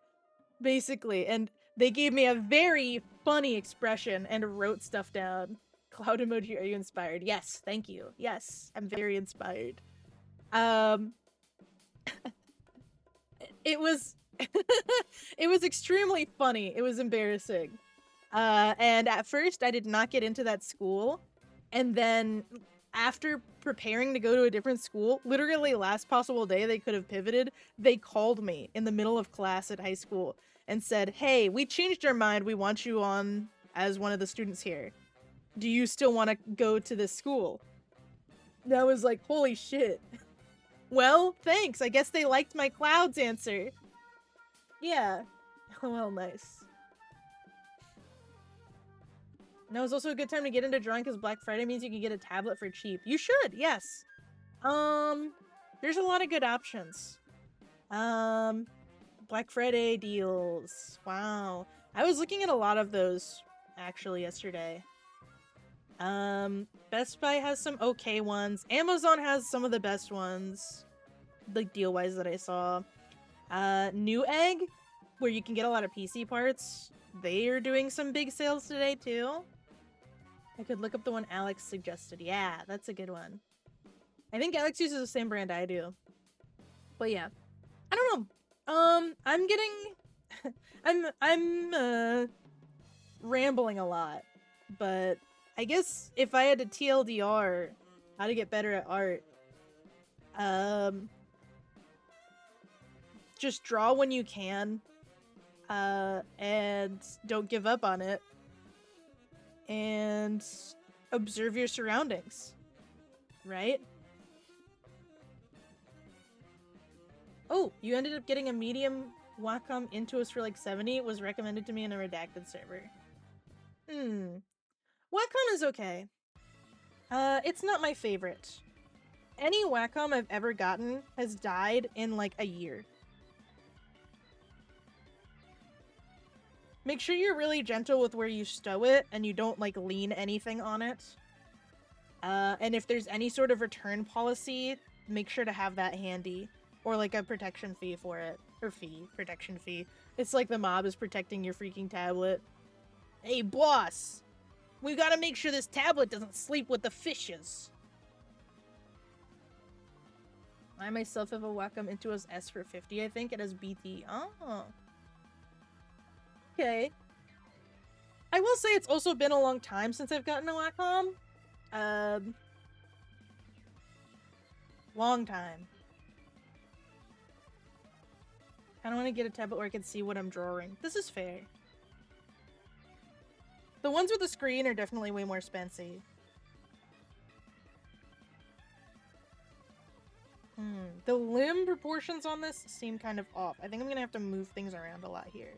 basically. And they gave me a very funny expression and wrote stuff down. Cloud emoji, are you inspired? Yes, thank you. Yes, I'm very inspired. It was it was extremely funny. It was embarrassing. And at first I did not get into that school. And then after preparing to go to a different school, literally last possible day they could have pivoted, they called me in the middle of class at high school and said, "Hey, we changed our mind. We want you on as one of the students here. Do you still want to go to this school?" And I was like, holy shit. Well, thanks. I guess they liked my clouds answer. Yeah. Well, nice. Now is also a good time to get into drawing because Black Friday means you can get a tablet for cheap. You should, yes. There's a lot of good options. Black Friday deals. Wow. I was looking at a lot of those actually yesterday. Best Buy has some okay ones. Amazon has some of the best ones, like deal-wise that I saw. Newegg, where you can get a lot of PC parts, they are doing some big sales today too. I could look up the one Alex suggested. Yeah, that's a good one. I think Alex uses the same brand I do. But yeah. I don't know. I'm getting I'm rambling a lot. But I guess if I had to TLDR how to get better at art, just draw when you can, and don't give up on it, and observe your surroundings, right? Oh, you ended up getting a medium Wacom into us for like 70. It was recommended to me in a redacted server. Wacom is okay. It's not my favorite. Any Wacom I've ever gotten has died in like a year. Make sure you're really gentle with where you stow it and you don't like lean anything on it. And if there's any sort of return policy, make sure to have that handy. Or like a protection fee for it. Or protection fee. It's like the mob is protecting your freaking tablet. Hey boss! We gotta make sure this tablet doesn't sleep with the fishes. I myself have a Wacom Intuos S for 50, I think. It has BT. Oh. Okay. I will say it's also been a long time since I've gotten a Wacom. Long time. I don't want to get a tablet where I can see what I'm drawing. This is fair. The ones with the screen are definitely way more expensive. The limb proportions on this seem kind of off. I think I'm gonna have to move things around a lot here.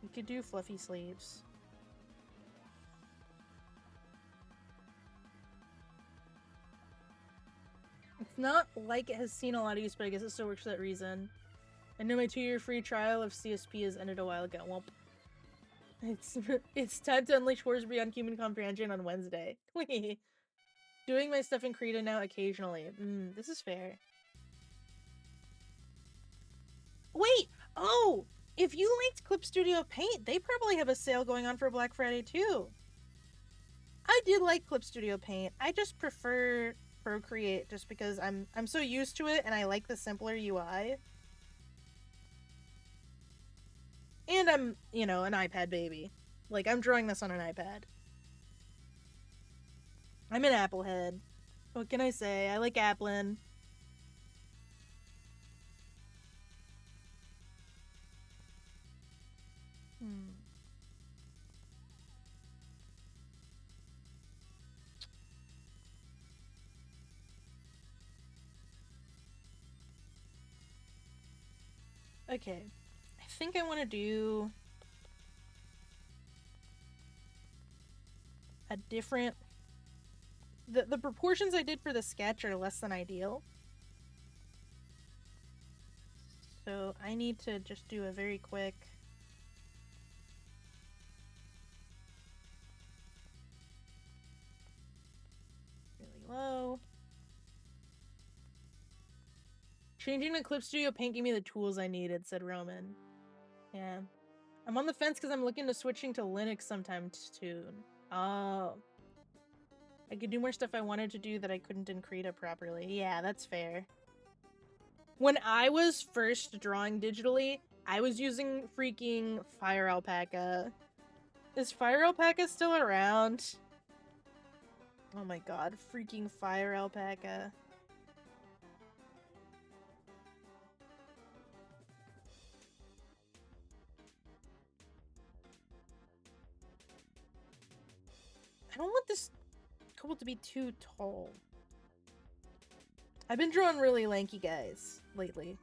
We could do fluffy sleeves. It's not like it has seen a lot of use, but I guess it still works for that reason. I know my 2-year free trial of CSP has ended a while ago. Womp. It's time to unleash horrors beyond human comprehension on Wednesday. Doing my stuff in Krita now occasionally. This is fair. Wait! Oh! If you liked Clip Studio Paint, they probably have a sale going on for Black Friday too. I did like Clip Studio Paint. I just prefer Procreate just because I'm so used to it and I like the simpler UI. And I'm, you know, an iPad baby. Like, I'm drawing this on an iPad. I'm an Applehead. What can I say? I like Applin. Okay. I think I want to do a different... The proportions I did for the sketch are less than ideal. So I need to just do a very quick... Really low. Changing to Clip Studio Paint gave me the tools I needed, said Roman. Yeah. I'm on the fence because I'm looking to switching to Linux sometime soon. Oh. I could do more stuff I wanted to do that I couldn't in Krita properly. Yeah, that's fair. When I was first drawing digitally, I was using freaking Fire Alpaca. Is Fire Alpaca still around? Oh my god, freaking Fire Alpaca. I don't want this couple to be too tall. I've been drawing really lanky guys lately.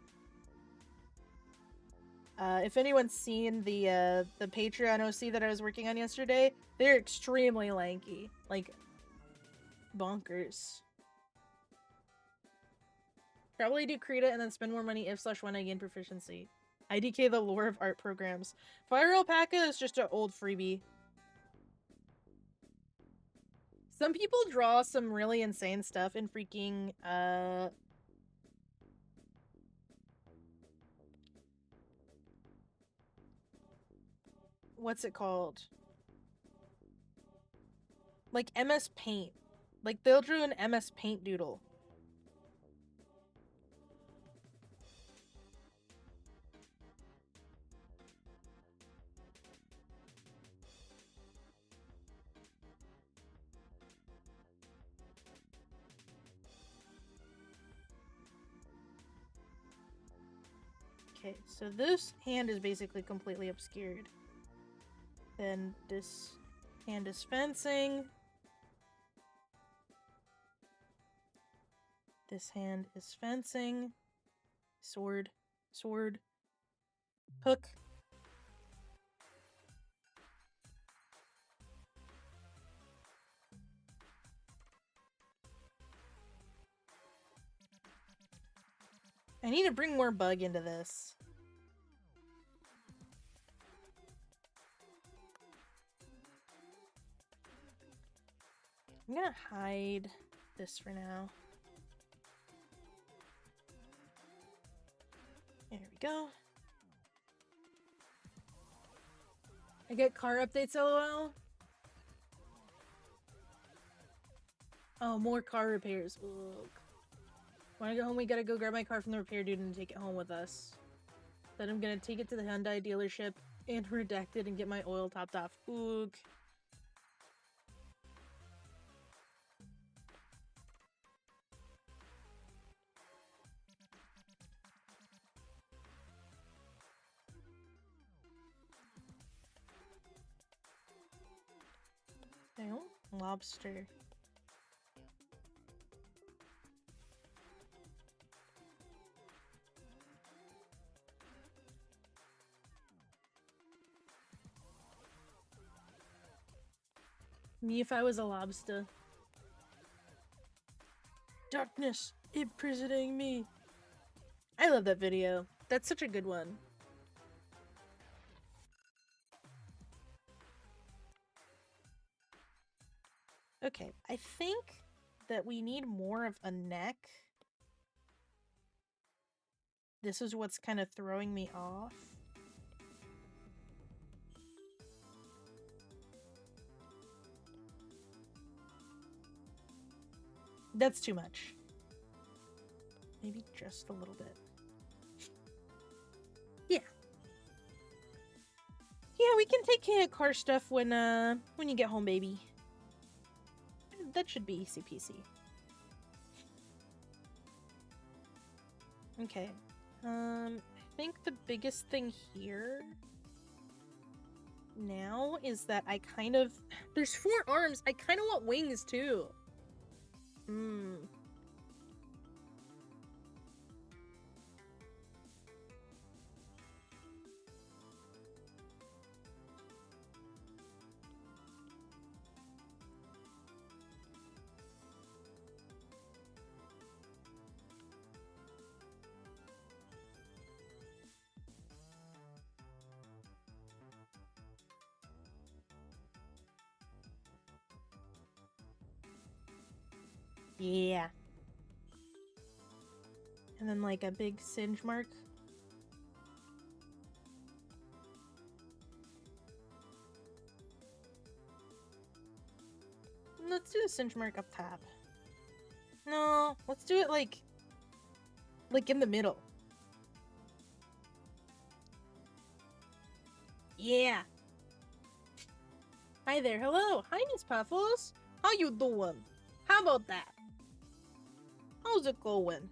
If anyone's seen the Patreon OC that I was working on yesterday, they're extremely lanky. Like, bonkers. Probably do Krita and then spend more money if/when I gain proficiency. IDK the lore of art programs. Fire Alpaca is just an old freebie. Some people draw some really insane stuff in freaking, what's it called? Like MS Paint. Like, they'll draw an MS Paint doodle. Okay, so this hand is basically completely obscured. Then this hand is fencing. This hand is fencing. Sword. Sword. Hook. I need to bring more bug into this. I'm gonna hide this for now. There we go. I get car updates, lol. Oh, more car repairs. Ugh. When I get home, we gotta go grab my car from the repair dude and take it home with us. Then I'm gonna take it to the Hyundai dealership and redact it and get my oil topped off. Oog. Oh, lobster. Me if I was a lobster. Darkness imprisoning me. I love that video. That's such a good one. Okay, I think that we need more of a neck. This is what's kind of throwing me off. That's too much. Maybe just a little bit. Yeah. Yeah, we can take care of car stuff when you get home, baby. That should be easy peasy. Okay. I think the biggest thing here now is that I kind of... There's 4 arms. I kind of want wings, too. Yeah. And then like a big singe mark. Let's do a singe mark up top. No, let's do it like in the middle. Yeah. Hi there. Hello. Hi, Miss Puffles. How you doing? How about that? How's it going?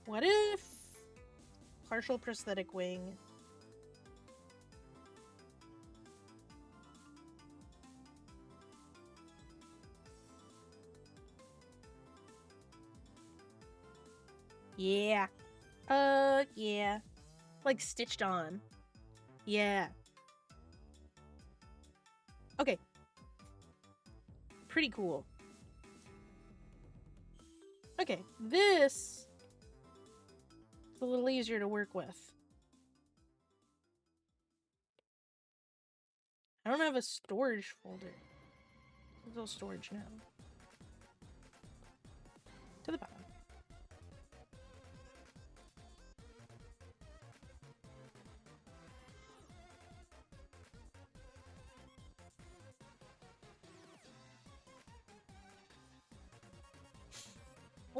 What if partial prosthetic wing? Yeah. Yeah. Like stitched on. Yeah. Okay. Pretty cool. Okay, this is a little easier to work with. I don't have a storage folder. Let's go storage now. To the bottom.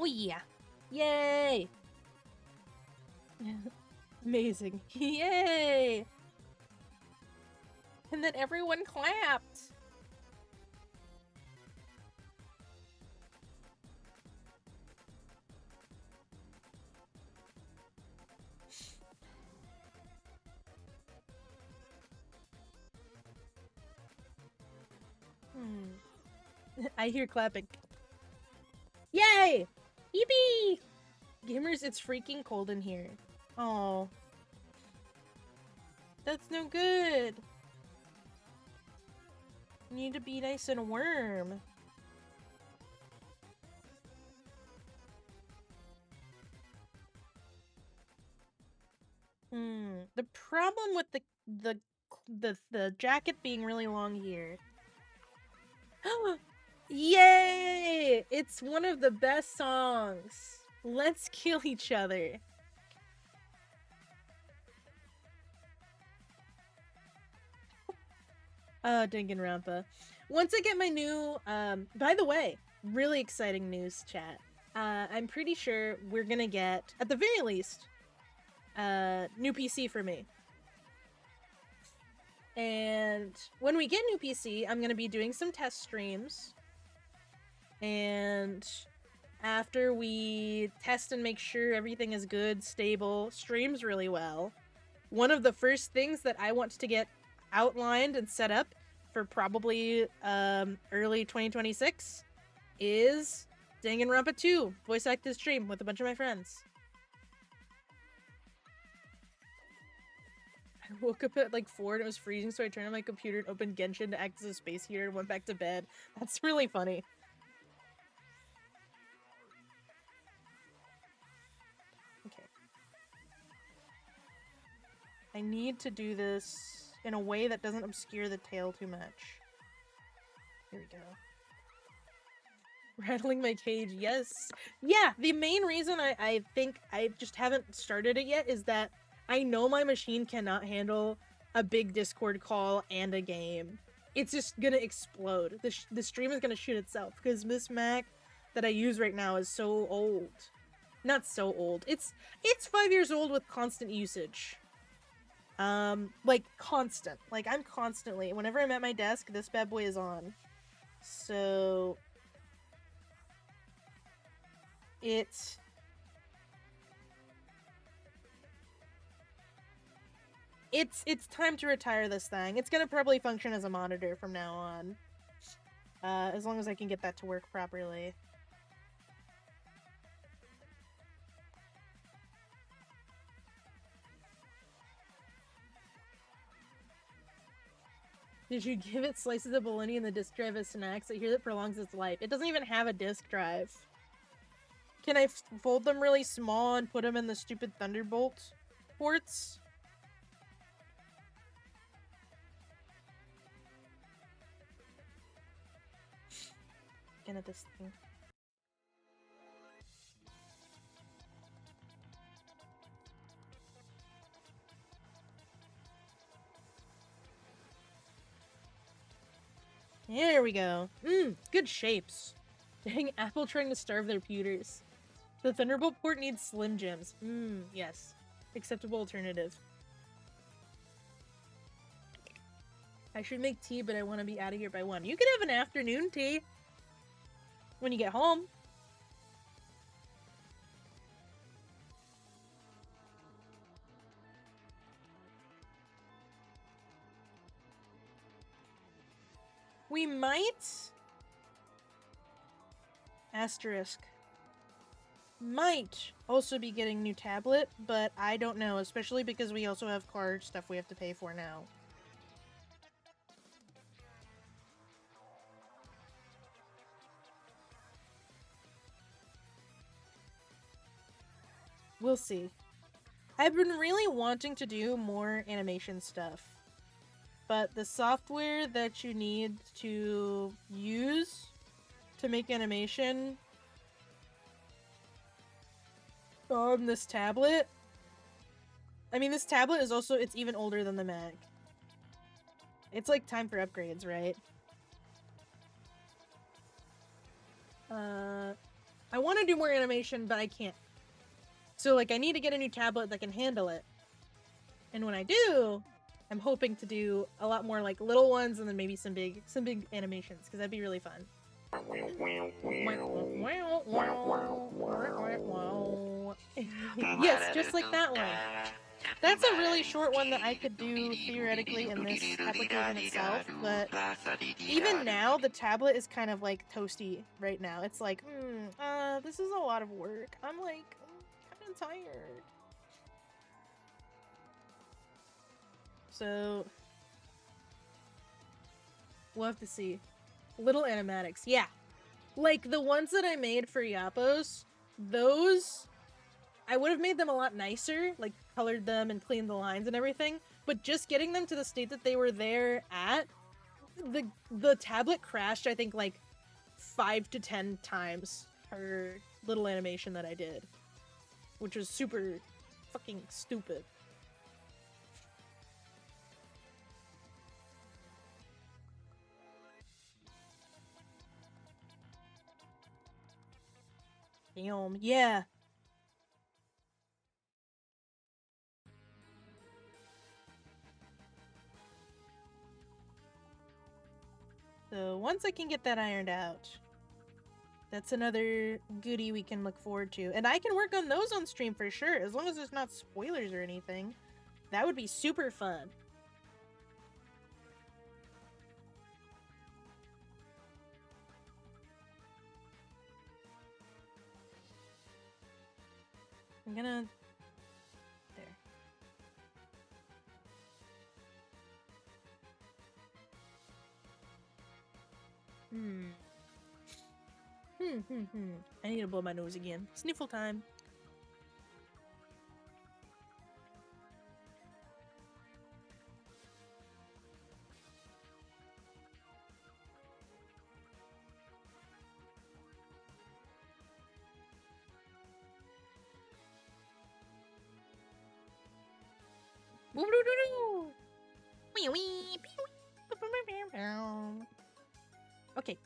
Oh yeah. Yay! Amazing. Yay! And then everyone clapped. I hear clapping. Yay! Yippee! Gamers, it's freaking cold in here. Oh. That's no good. You need to be nice and warm. The problem with the jacket being really long here. Yay! It's one of the best songs. Let's kill each other. Oh, Danganronpa. Once I get my new, by the way, really exciting news, chat. I'm pretty sure we're gonna get, at the very least, new PC for me. And when we get new PC, I'm gonna be doing some test streams. And after we test and make sure everything is good, stable, streams really well, one of the first things that I want to get outlined and set up for probably early 2026 is Danganronpa 2 voice acted stream with a bunch of my friends. I woke up at like 4 and it was freezing, so I turned on my computer and opened Genshin to act as a space heater and went back to bed. That's really funny. Okay. I need to do this in a way that doesn't obscure the tail too much. Here we go. Rattling my cage, yes. Yeah, the main reason I think I just haven't started it yet is that I know my machine cannot handle a big Discord call and a game. It's just gonna explode. The stream is gonna shoot itself because this Mac that I use right now is so old. Not so old. It's 5 years old with constant usage. Like constant. Like I'm constantly, whenever I'm at my desk, this bad boy is on. So it's time to retire this thing. It's gonna probably function as a monitor from now on. As long as I can get that to work properly. Did you give it slices of bologna in the disk drive as snacks? I hear that prolongs its life. It doesn't even have a disk drive. Can I fold them really small and put them in the stupid Thunderbolt ports? looking at this thing. There we go. Good shapes. Dang, Apple trying to starve their pewters. The Thunderbolt port needs Slim Jims. Yes. Acceptable alternative. I should make tea, but I want to be out of here by 1. You can have an afternoon tea when you get home. We might... Asterisk. Might also be getting new tablet, but I don't know, especially because we also have card stuff we have to pay for now. We'll see. I've been really wanting to do more animation stuff, but the software that you need to use to make animation on this tablet, I mean, this tablet is also, it's even older than the Mac. It's like time for upgrades, right? I want to do more animation, but I can't. So, like, I need to get a new tablet that can handle it. And when I do, I'm hoping to do a lot more, like, little ones and then maybe some big animations, because that'd be really fun. Yes, just like that one. That's a really short one that I could do theoretically in this application itself, but even now, the tablet is kind of, like, toasty right now. It's like, this is a lot of work. I'm, like, kind of tired. So, we'll have to see. Little animatics, yeah. Like, the ones that I made for Yapos, those... I would have made them a lot nicer, like colored them and cleaned the lines and everything, but just getting them to the state that they were there at, the tablet crashed, I think, like 5 to 10 times per little animation that I did, which was super fucking stupid. Damn, yeah. So once I can get that ironed out, that's another goodie we can look forward to. And I can work on those on stream for sure, as long as there's not spoilers or anything. That would be super fun. I'm gonna... There. I need to blow my nose again. Sniffle time. Okay.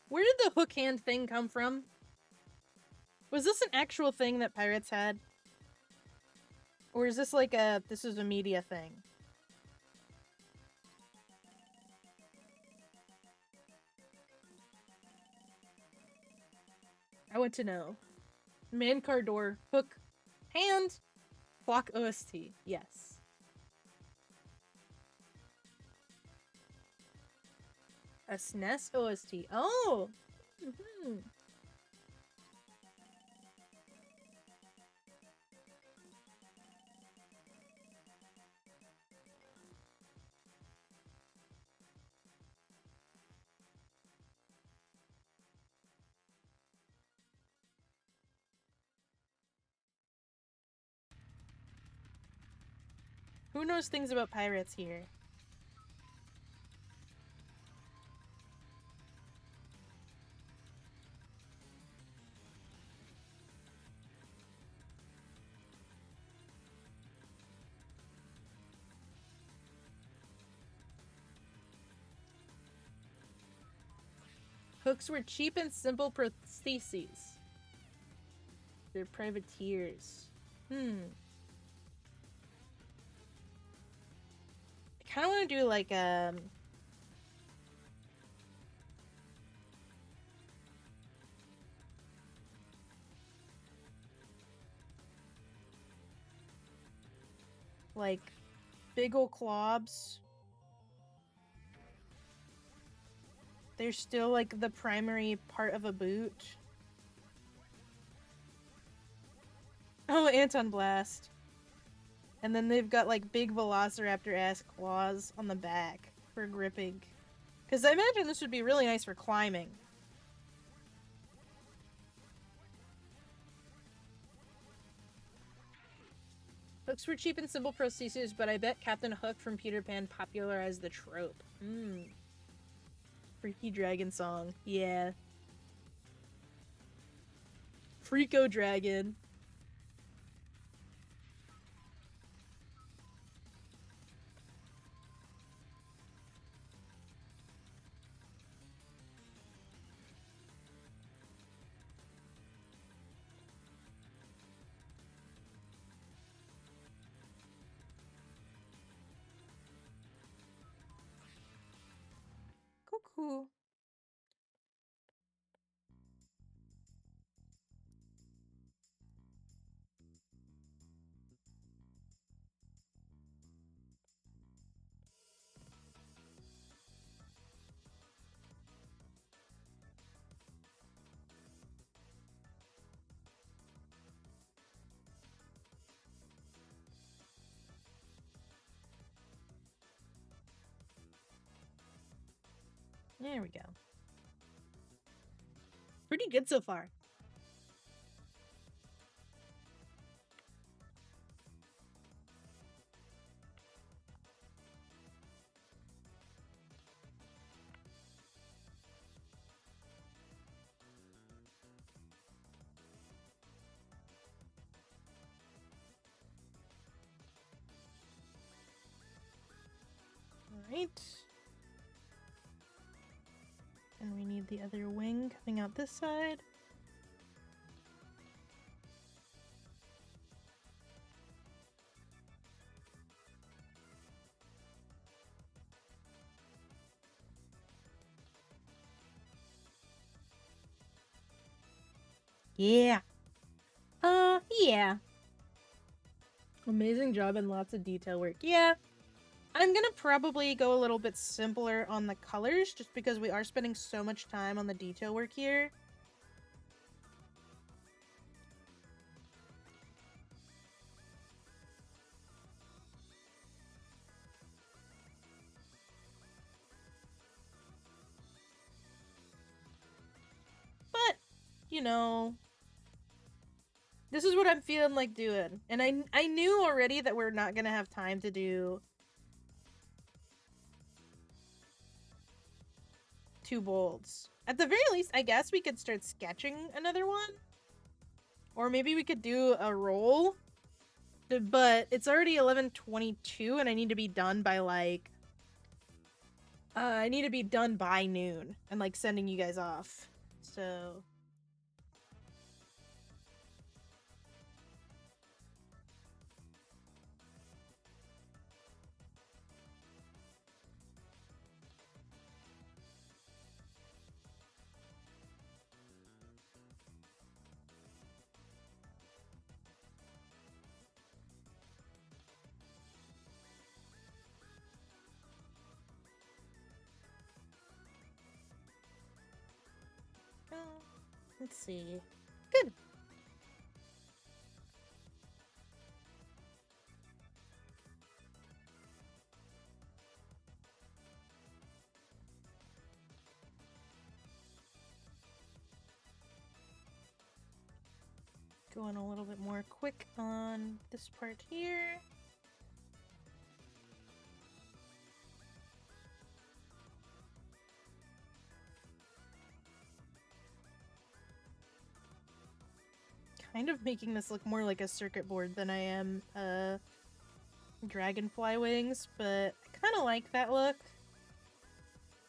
Where did the hook hand thing come from? Was this an actual thing that pirates had? Or is this like this is a media thing? I want to know. Man-car door, hook, hand, clock OST. Yes. A SNES OST. Oh! Mm-hmm. Who knows things about pirates here? Hooks were cheap and simple prostheses. They're privateers. I kind of want to do like big ol' clobs. They're still like the primary part of a boot. Oh, Anton Blast. And then they've got like big velociraptor-ass claws on the back for gripping. Because I imagine this would be really nice for climbing. Hooks were cheap and simple prostheses, but I bet Captain Hook from Peter Pan popularized the trope. Freaky Dragon song. Yeah. Freako Dragon. Cool. There we go. Pretty good so far. Alright. And we need the other wing coming out this side. Yeah. Yeah. Amazing job and lots of detail work. Yeah. I'm gonna probably go a little bit simpler on the colors just because we are spending so much time on the detail work here. But, you know, this is what I'm feeling like doing. And I knew already that we're not gonna have time to do 2 bolds. At the very least, I guess we could start sketching another one. Or maybe we could do a roll. But it's already 11:22 and I need to be done by like... I need to be done by noon and like sending you guys off. So... Let's see. Good. Going a little bit more quick on this part here. Kind of making this look more like a circuit board than I am dragonfly wings, but I kind of like that look.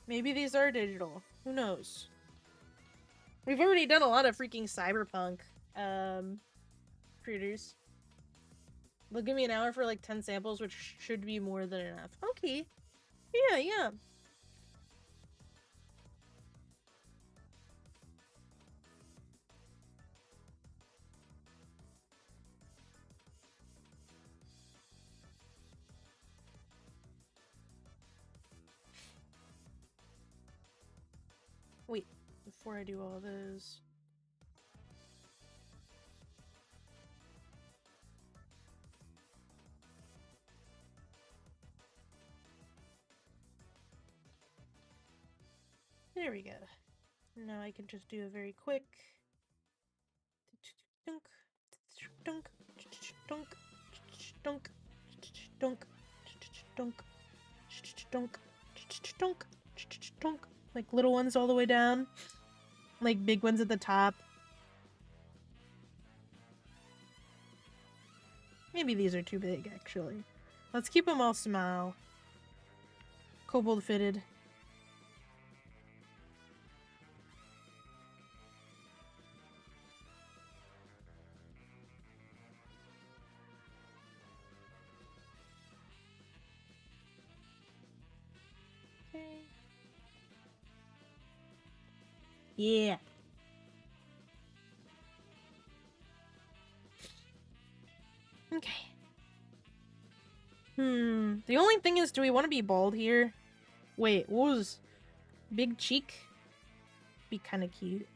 Maybe these are digital. Who knows? We've already done a lot of freaking cyberpunk critters. They'll give me an hour for like 10 samples, which should be more than enough. Okay. Yeah. Wait, before I do all those... There we go. Now I can just do a very quick... Dunk, dunk, dunk, dunk, dunk, dunk, dunk, dunk, dunk. Like little ones all the way down. Like big ones at the top. Maybe these are too big, actually. Let's keep them all small. Kobold fitted. Okay. Yeah. Okay. The only thing is, do we want to be bald here? Wait, what was... Big cheek? Be kind of cute.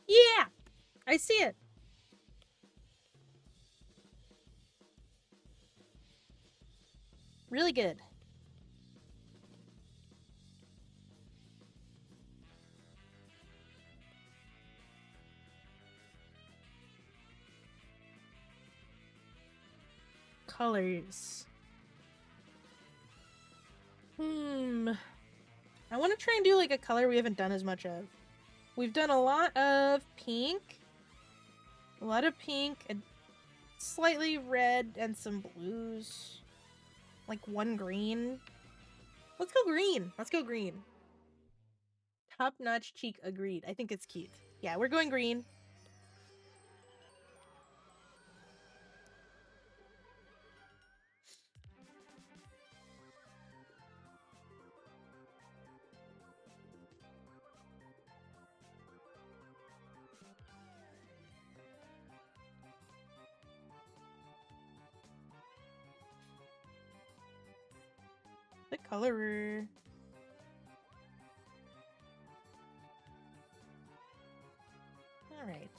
Yeah! I see it! Really good. Colors. I want to try and do like a color we haven't done as much of. We've done a lot of pink. A lot of pink and slightly red and some blues. Like one green. Let's go green. Let's go green. Top-notch cheek agreed. I think it's cute. Yeah, we're going green. The colorer. All right.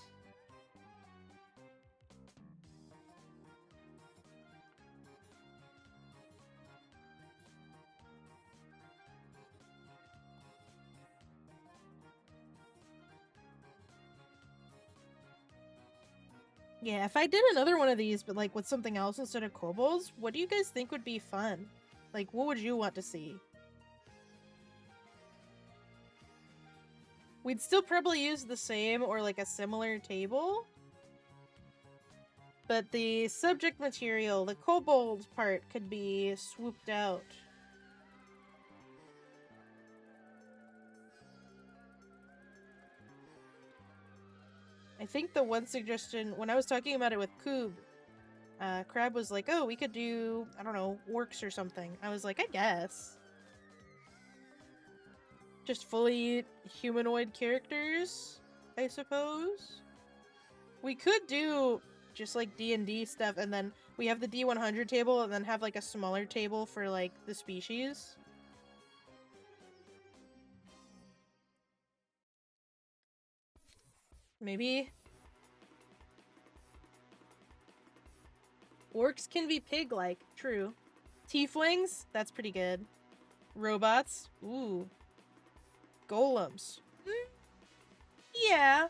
Yeah, if I did another one of these, but like with something else instead of kobolds, what do you guys think would be fun? Like, what would you want to see? We'd still probably use the same or like a similar table. But the subject material, the kobold part, could be swooped out. I think the one suggestion, when I was talking about it with Koob, Crab was like, oh, we could do, I don't know, orcs or something. I was like, I guess. Just fully humanoid characters, I suppose. We could do just like D&D stuff, and then we have the D100 table, and then have like a smaller table for like the species. Maybe. Orcs can be pig-like, true. Tieflings, that's pretty good. Robots, ooh. Golems. Yeah.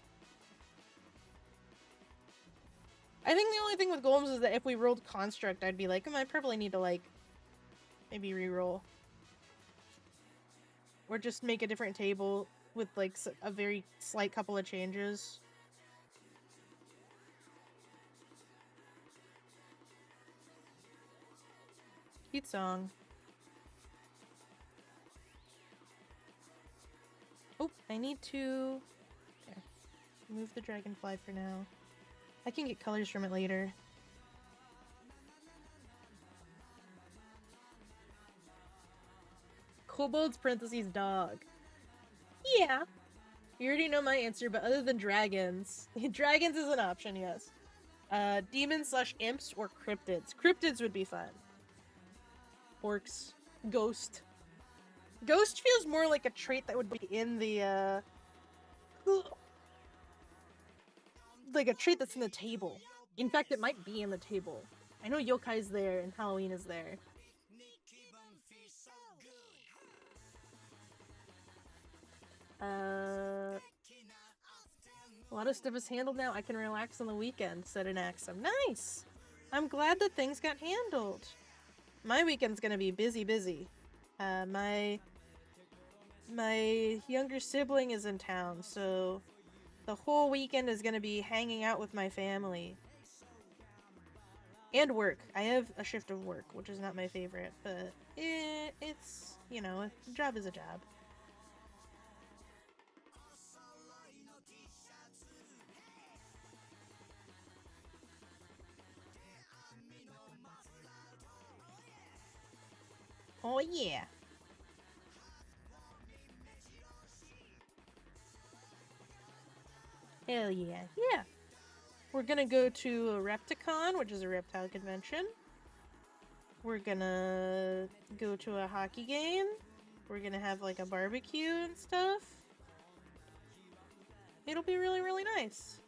I think the only thing with golems is that if we rolled construct, I'd be like, I probably need to like maybe re-roll. Or just make a different table with like a very slight couple of changes. Cute song. Oh, I need to... There. Move the dragonfly for now. I can get colors from it later. Kobolds parentheses dog. Yeah. You already know my answer, but other than dragons... dragons is an option, yes. Demons / imps or cryptids. Cryptids would be fun. Orcs. Ghost. Ghost feels more like a trait that would be in the, like a trait that's in the table. In fact, it might be in the table. I know Yokai's there and Halloween is there. A lot of stuff is handled now. I can relax on the weekend, said an Axum. Nice! I'm glad that things got handled. My weekend's gonna be busy. My younger sibling is in town, so the whole weekend is gonna be hanging out with my family. And work. I have a shift of work, which is not my favorite, but it's, you know, a job is a job. Oh yeah. Hell yeah. Yeah. We're gonna go to a Repticon, which is a reptile convention. We're gonna go to a hockey game. We're gonna have like a barbecue and stuff. It'll be really, really nice.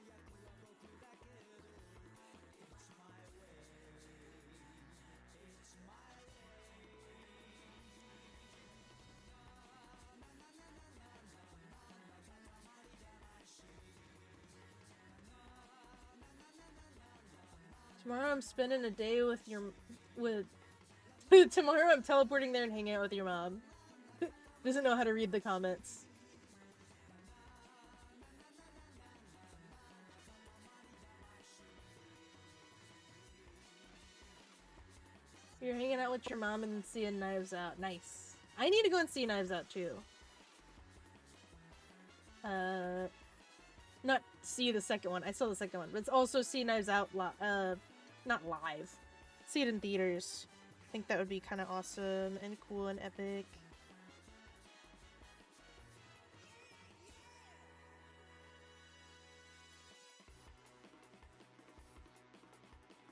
Tomorrow I'm spending a day with tomorrow I'm teleporting there and hanging out with your mom. Doesn't know how to read the comments. You're hanging out with your mom and seeing Knives Out. Nice. I need to go and see Knives Out too. Not see the second one. I saw the second one, but it's also see Knives Out not live. See it in theaters. I think that would be kind of awesome and cool and epic.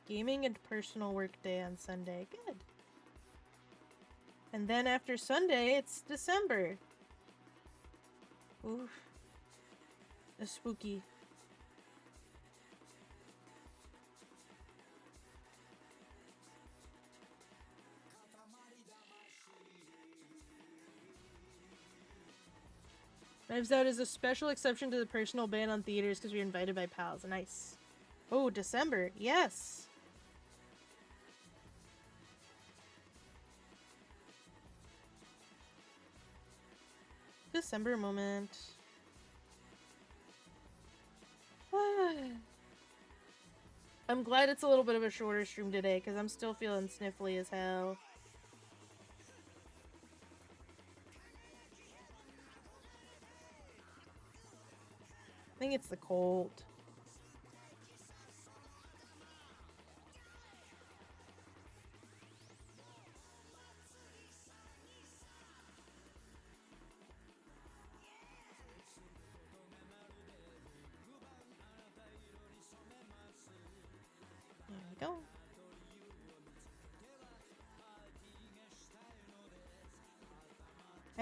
Gaming and personal work day on Sunday. Good. And then after Sunday, it's December. Oof. It's spooky. Knives Out is a special exception to the personal ban on theaters because we're invited by pals. Nice. Oh, December. Yes. December moment. I'm glad it's a little bit of a shorter stream today because I'm still feeling sniffly as hell. I think it's the cold.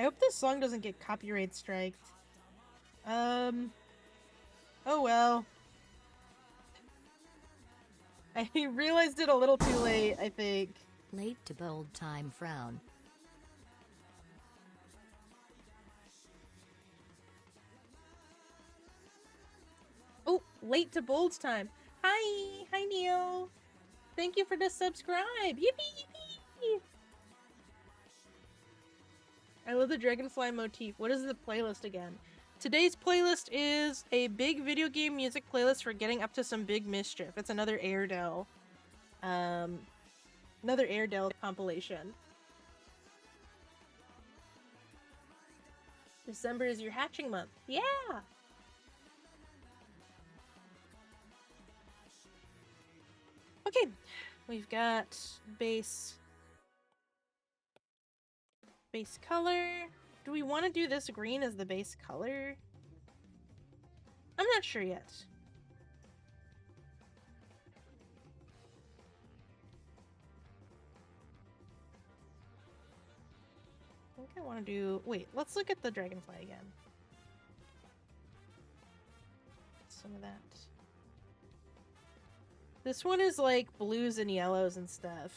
hope this song doesn't get copyright striked. Oh well. I realized it a little too late, I think. Late to bold time frown. Oh, late to bold time. Hi! Hi, Neil! Thank you for the subscribe! Yippee! Yippee! I love the dragonfly motif. What is the playlist again? Today's playlist is a big video game music playlist for getting up to some big mischief. It's another Airedale. Another Airedale compilation. December is your hatching month. Yeah! Okay, we've got base color. Do we want to do this green as the base color? I'm not sure yet. I think I want to do... Wait, let's look at the dragonfly again. Some of that. This one is like blues and yellows and stuff.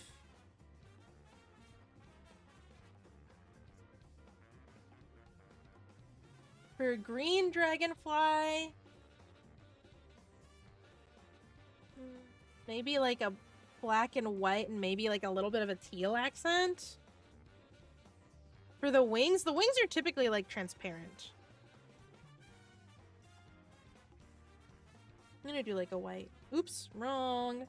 For a green dragonfly... maybe like a black and white and maybe like a little bit of a teal accent. For the wings are typically like transparent. I'm gonna do like a white. Oops, wrong.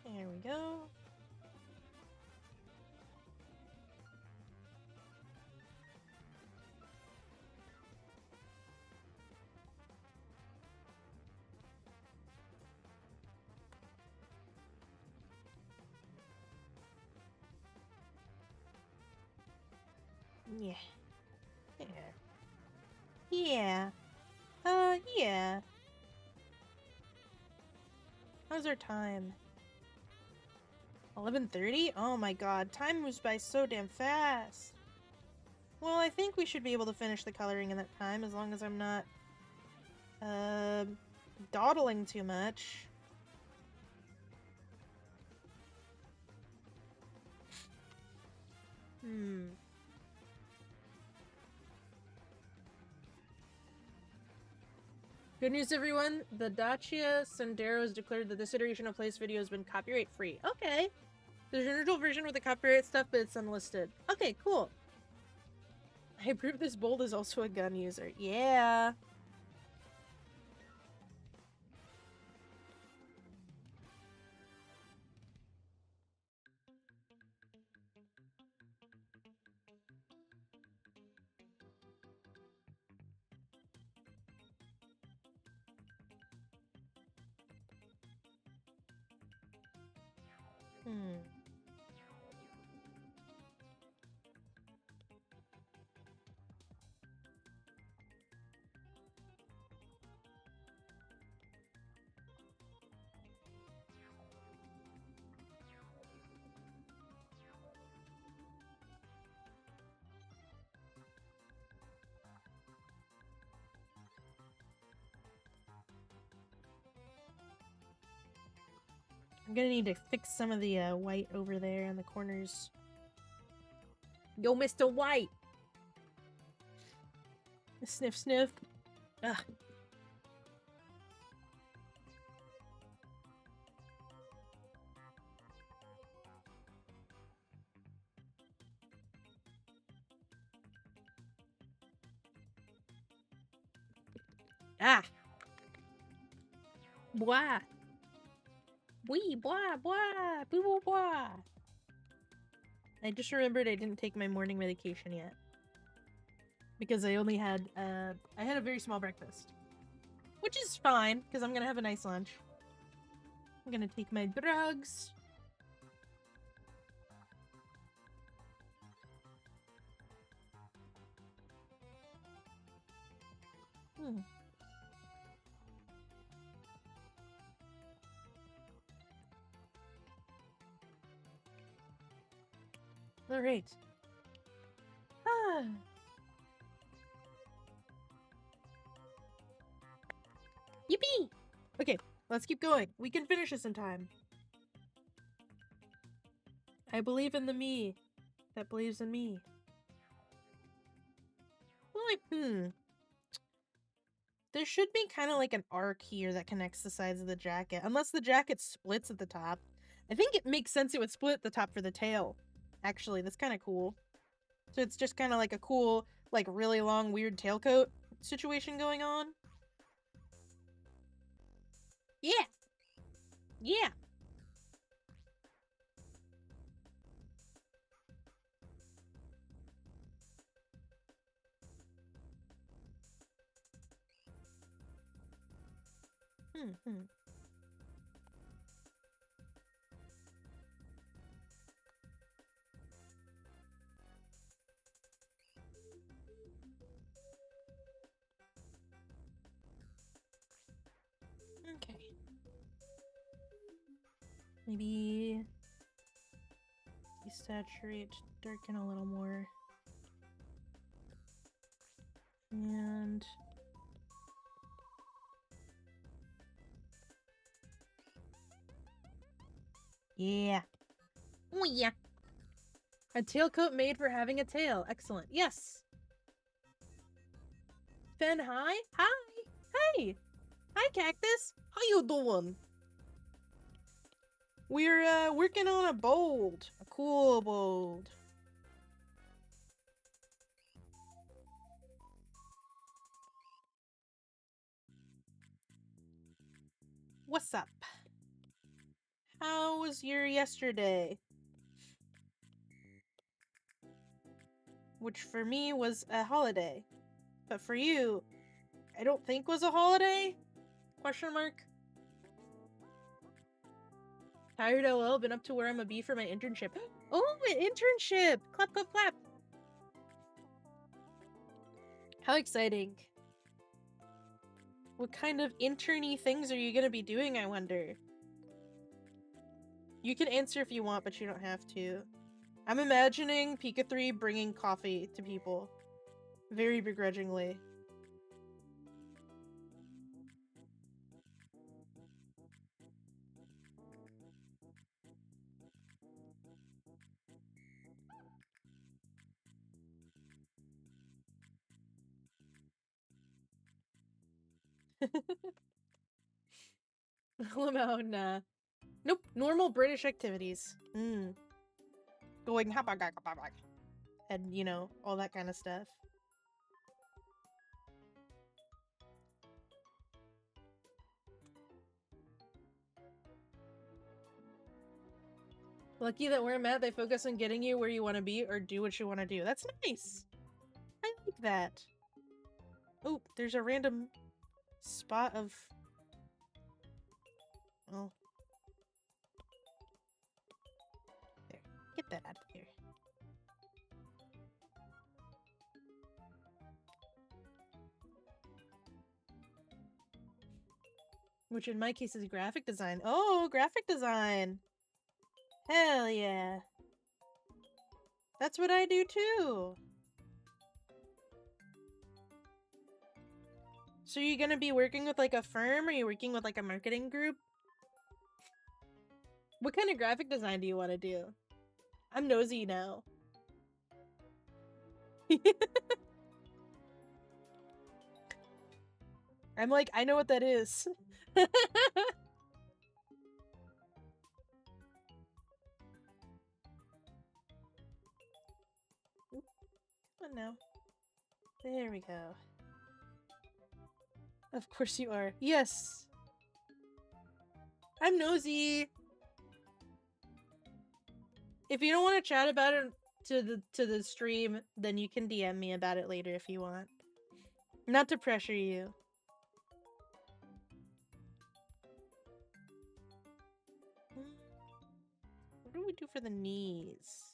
There we go. Yeah. There. Yeah. Yeah. How's our time? 11:30? Oh my god, time moves by so damn fast. Well, I think we should be able to finish the coloring in that time as long as I'm not, dawdling too much. Good news, everyone. The Dacia Sandero has declared that this iteration of Place Video has been copyright free. Okay. There's an original version with the copyright stuff, but it's unlisted. Okay, cool. I approve this bold is also a gun user. Yeah. I'm gonna need to fix some of the white over there in the corners. Yo, Mr. White! Sniff, sniff. Ugh. Ah! Bois! Wee, bois, bois, boo, boo, bois. I just remembered I didn't take my morning medication yet. Because I only had, I had a very small breakfast. Which is fine, because I'm gonna have a nice lunch. I'm gonna take my drugs. All right. Ah. Yippee! Okay, let's keep going. We can finish this in time. I believe in the me that believes in me. Well, like, there should be kind of like an arc here that connects the sides of the jacket. Unless the jacket splits at the top. I think it makes sense it would split at the top for the tail. Actually, that's kind of cool. So it's just kind of like a cool, like really long, weird tailcoat situation going on. Yeah! Yeah! Okay. Maybe desaturate, darken a little more. And yeah. Oh yeah. A tailcoat made for having a tail. Excellent. Yes. Fen, hi. Hi. Hey. Hi, Cactus. How you doing? We're working on a bold. A cool bold. What's up? How was your yesterday? Which for me was a holiday. But for you, I don't think was a holiday? Question mark. Tired LL, been up to where I'm a bee for my internship. Oh, an internship! Clap, clap, clap! How exciting. What kind of interny things are you gonna be doing, I wonder? You can answer if you want, but you don't have to. I'm imagining Pika 3 bringing coffee to people. Very begrudgingly. Lamau, nah. Nope, normal British activities. Going and, you know, all that kind of stuff. Lucky that where I'm at, they focus on getting you where you want to be or do what you want to do. That's nice. I like that. Oh, there's a random spot of... Oh. There. Get that out of here. Which in my case is graphic design. Oh, graphic design! Hell yeah. That's what I do too. So you're gonna be working with like a firm or are you working with like a marketing group? What kind of graphic design do you want to do? I'm nosy now. I'm like, I know what that is. Come on now. There we go. Of course you are. Yes! I'm nosy! If you don't want to chat about it to the stream, then you can DM me about it later if you want. Not to pressure you. What do we do for the knees?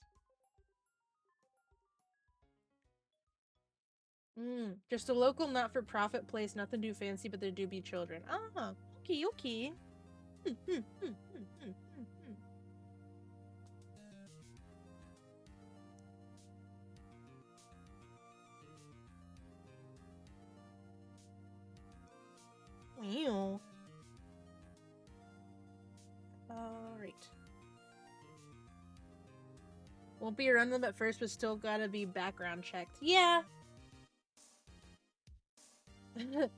Just a local not-for-profit place, nothing too fancy, but there do be children. Ah, okay, okay. Wow. Alright. Won't be a random at first, but still gotta be background checked. Yeah.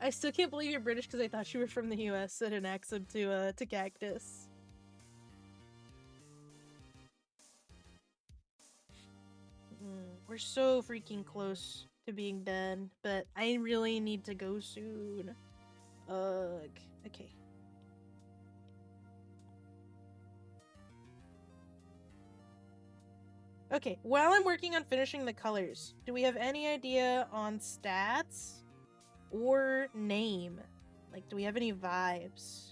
I still can't believe you're British because I thought you were from the US, said an accent to Cactus. We're so freaking close to being done, but I really need to go soon. Ugh. Okay. Okay, while I'm working on finishing the colors, do we have any idea on stats or name? Like, do we have any vibes?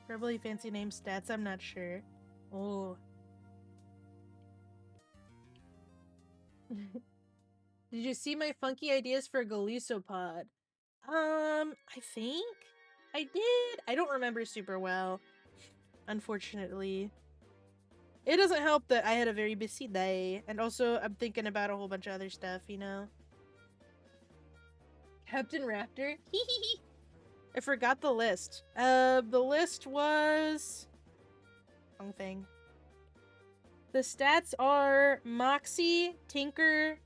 Probably fancy name stats, I'm not sure. Oh. Did you see my funky ideas for a Golisopod? I think I did. I don't remember super well, unfortunately. It doesn't help that I had a very busy day, and also I'm thinking about a whole bunch of other stuff, you know? Captain Raptor? I forgot the list. The list was... wrong thing. The stats are Moxie, Tinker,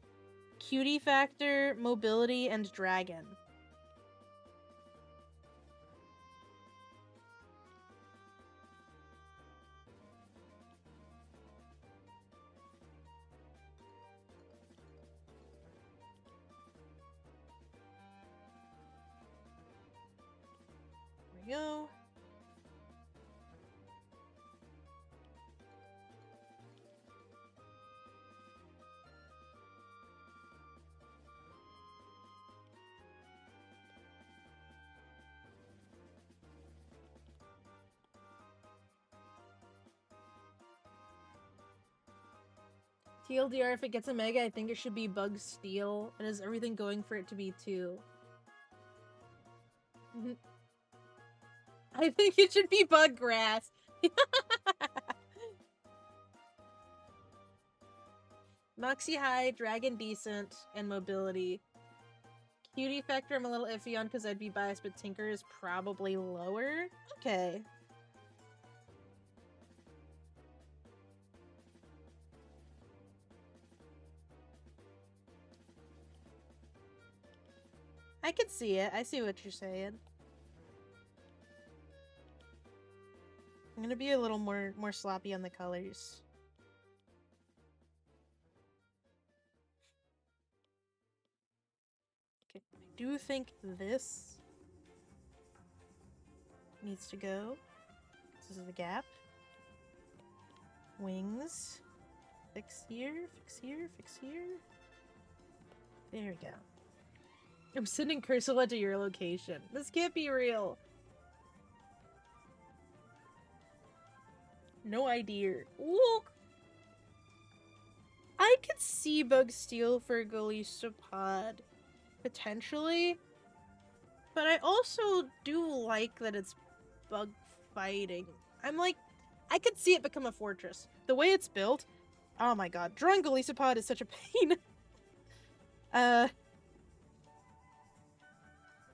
Cutie Factor, Mobility, and Dragon. There we go. TLDR, if it gets a mega, I think it should be Bug Steel. It has everything going for it to be 2. I think it should be Bug Grass. Moxie High, Dragon Decent, and Mobility. Cutie Factor I'm a little iffy on because I'd be biased, but Tinker is probably lower. Okay. I could see it. I see what you're saying. I'm gonna be a little more sloppy on the colors. Okay, I do think this needs to go. This is the gap. Wings. Fix here, fix here, fix here. There we go. I'm sending Cursula to your location. This can't be real. No idea. Look! I could see Bug Steel for Golisopod. Potentially. But I also do like that it's bug fighting. I'm like, I could see it become a fortress. The way it's built, oh my god. Drawing Golisopod is such a pain.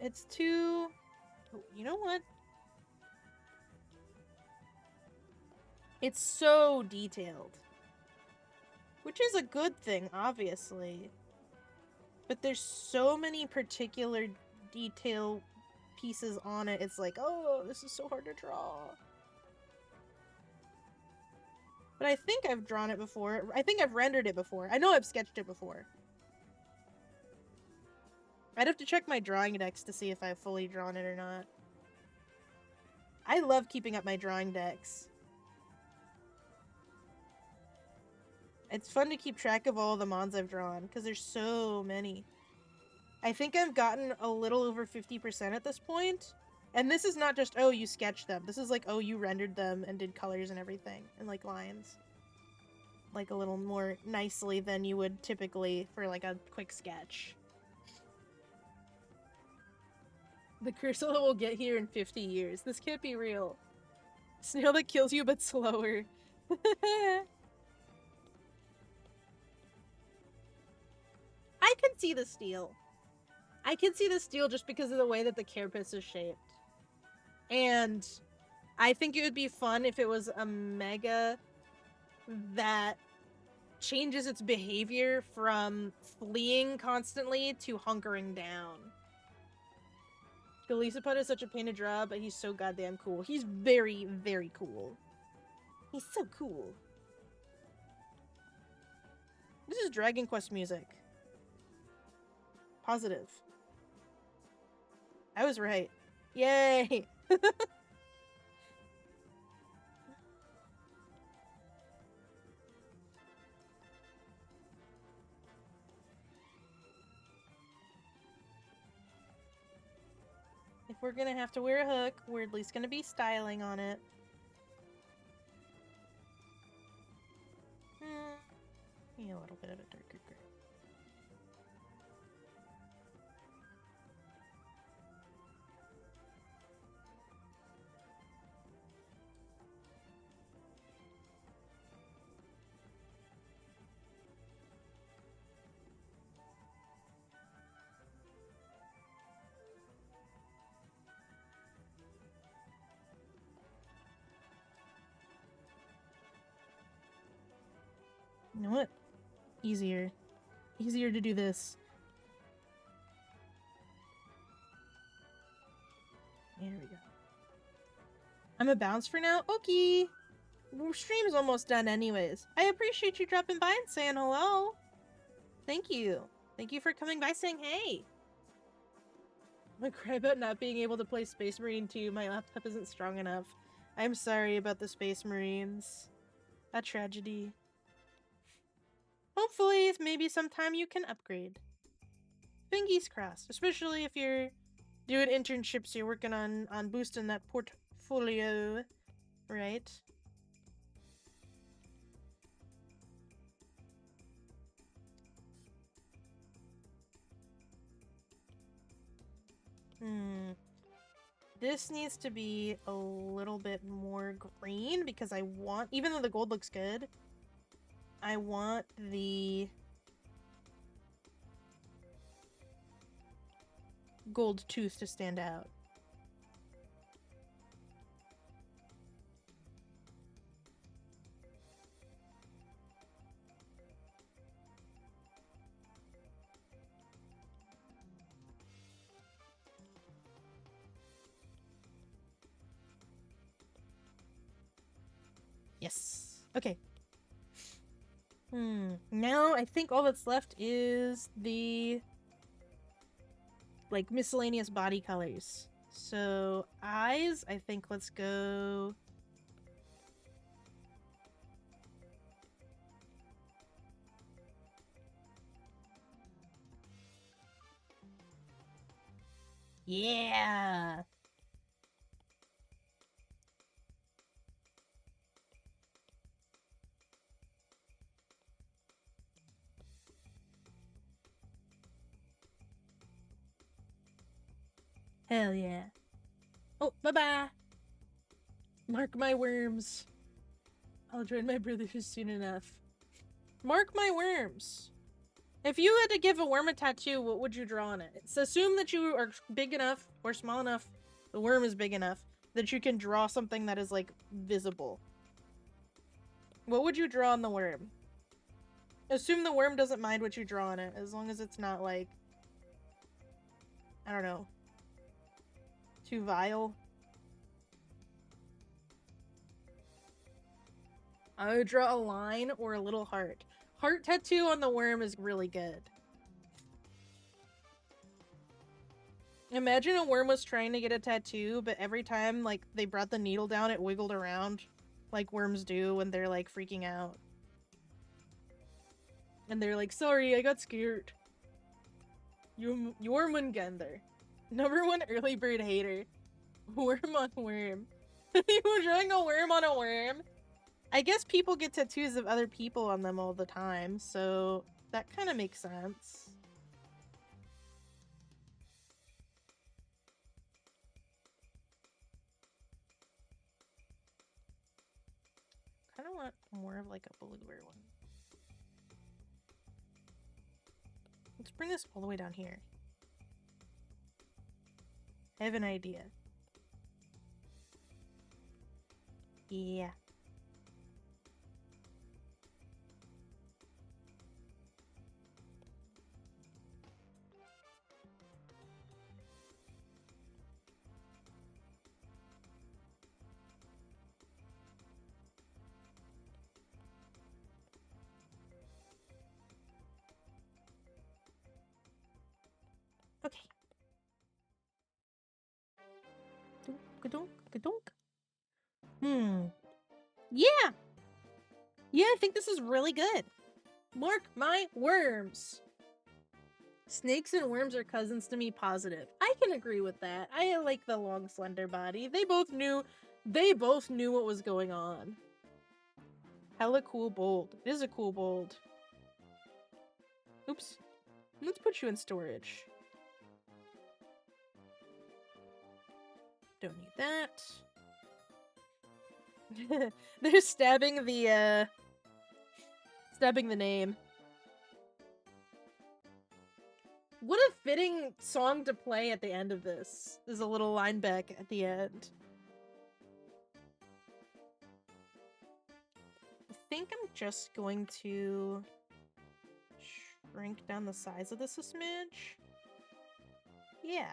It's too... oh, you know what? It's so detailed. Which is a good thing, obviously. But there's so many particular detail pieces on it. It's like, oh, this is so hard to draw. But I think I've drawn it before. I think I've rendered it before. I know I've sketched it before. I'd have to check my drawing decks to see if I've fully drawn it or not. I love keeping up my drawing decks. It's fun to keep track of all the mons I've drawn, because there's so many. I think I've gotten a little over 50% at this point. And this is not just, oh, you sketched them. This is like, oh, you rendered them and did colors and everything. And like lines. Like a little more nicely than you would typically for like a quick sketch. The cursor will get here in 50 years. This can't be real. Snail that kills you but slower. I can see the steel. I can see the steel just because of the way that the carapace is shaped. And I think it would be fun if it was a mega that changes its behavior from fleeing constantly to hunkering down. Galisapod is such a pain to draw, but he's so goddamn cool. He's very, very cool. He's so cool. This is Dragon Quest music. Positive. I was right. Yay! If we're gonna have to wear a hook, we're at least gonna be styling on it. Yeah, a little bit of a darker gray. You know what? Easier. Easier to do this. There we go. I'm a bounce for now? Okay. Stream's almost done anyways. I appreciate you dropping by and saying hello. Thank you. Thank you for coming by saying hey. I'm gonna cry about not being able to play Space Marine 2. My laptop isn't strong enough. I'm sorry about the Space Marines. A tragedy. Hopefully, maybe sometime you can upgrade. Fingers crossed, especially if you're doing internships, you're working on boosting that portfolio, right? This needs to be a little bit more green because I want, even though the gold looks good, I want the gold tooth to stand out. Yes. Okay. Now I think all that's left is the like miscellaneous body colors. So eyes, I think let's go yeah. Hell yeah. Oh, bye-bye. Mark my worms. I'll join my brothers soon enough. Mark my worms. If you had to give a worm a tattoo, what would you draw on it? It's assume that you are big enough or small enough, the worm is big enough, that you can draw something that is, like, visible. What would you draw on the worm? Assume the worm doesn't mind what you draw on it, as long as it's not, like, I don't know, too vile. I would draw a line or a little heart. Heart tattoo on the worm is really good. Imagine a worm was trying to get a tattoo, but every time, like, they brought the needle down, it wiggled around. Like worms do when they're, like, freaking out. And they're like, sorry, I got scared. Jormungandr. #1 early bird hater. Worm on worm. You were drawing a worm on a worm? I guess people get tattoos of other people on them all the time, so that kind of makes sense. I kind of want more of like a bluer one. Let's bring this all the way down here. I have an idea. Yeah. Okay. Ka-dunk, ka-dunk. Yeah! Yeah, I think this is really good. Mark my worms! Snakes and worms are cousins to me, positive. I can agree with that. I like the long, slender body. They both knew what was going on. Hella cool bold. It is a cool bold. Oops. Let's put you in storage. Don't need that. They're stabbing the name. What a fitting song to play at the end of this. There's a little line back at the end. I think I'm just going to shrink down the size of this a smidge. Yeah.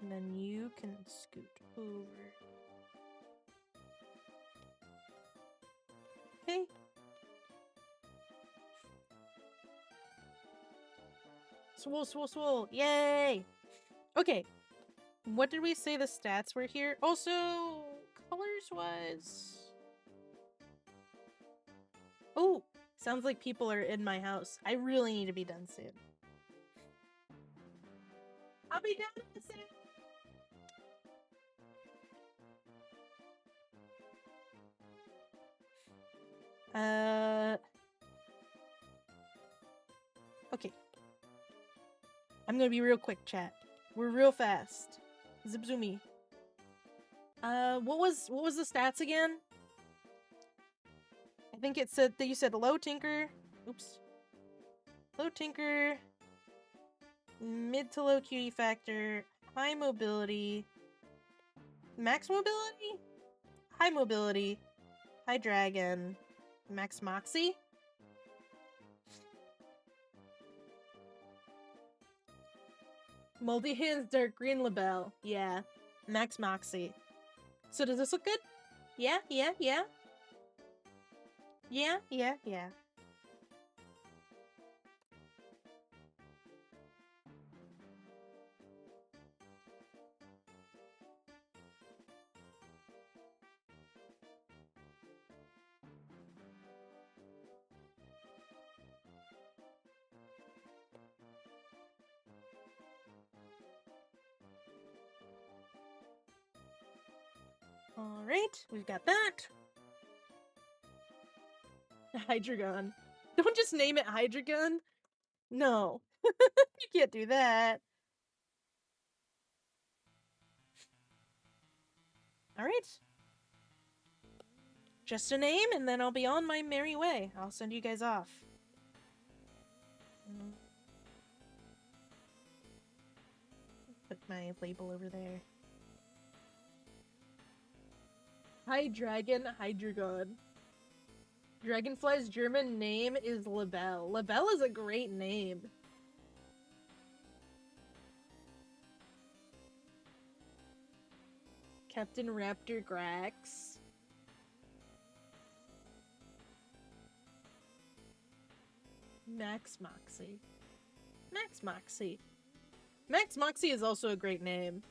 And then you can scoot over. Okay. Swole, swole, swole. Yay! Okay. What did we say the stats were here? Also, colors-wise... Oh! Sounds like people are in my house. I really need to be done soon. I'll be done soon! Okay. I'm gonna be real quick, chat. We're real fast. Zip zoomy. What was the stats again? I think it said that you said low tinker. Oops. Low tinker. Mid to low cutie factor. High mobility. Max mobility? High mobility. High dragon. Max moxie? Multi-hands dark green label. Yeah. Max moxie. So does this look good? Yeah, yeah, yeah. Yeah, yeah, yeah. Alright, we've got that. Hydreigon. Don't just name it Hydreigon. No. You can't do that. Alright. Just a name, and then I'll be on my merry way. I'll send you guys off. Put my label over there. Hydreigon. Dragonfly's German name is Labelle. Labelle is a great name. Captain Raptor Grax. Max Moxie. Max Moxie. Max Moxie is also a great name.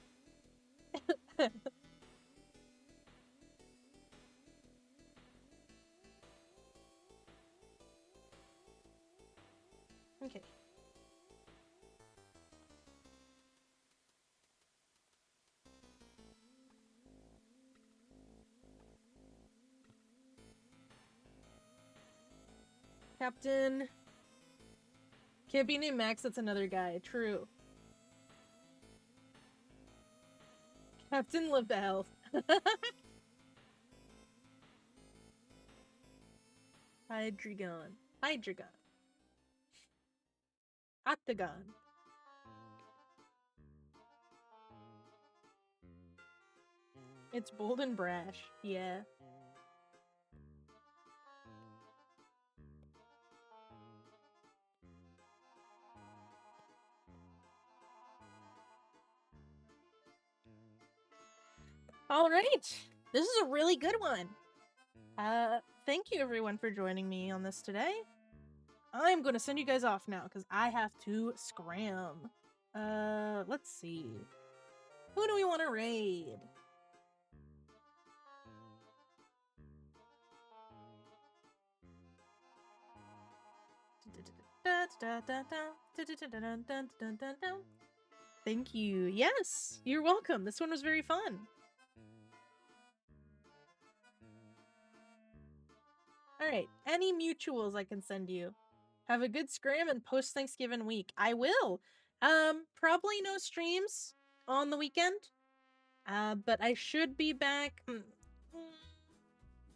Okay. Captain. Can't be named Max, that's another guy. True. Captain LaBelle. Hydreigon. Hydreigon. Octagon. It's bold and brash. Yeah. All right. This is a really good one. Thank you everyone for joining me on this today. I'm going to send you guys off now because I have to scram. Let's see. Who do we want to raid? Thank you. Yes, you're welcome. This one was very fun. All right, any mutuals I can send you. Have a good scram and post Thanksgiving week. I will. Probably no streams on the weekend. But I should be back.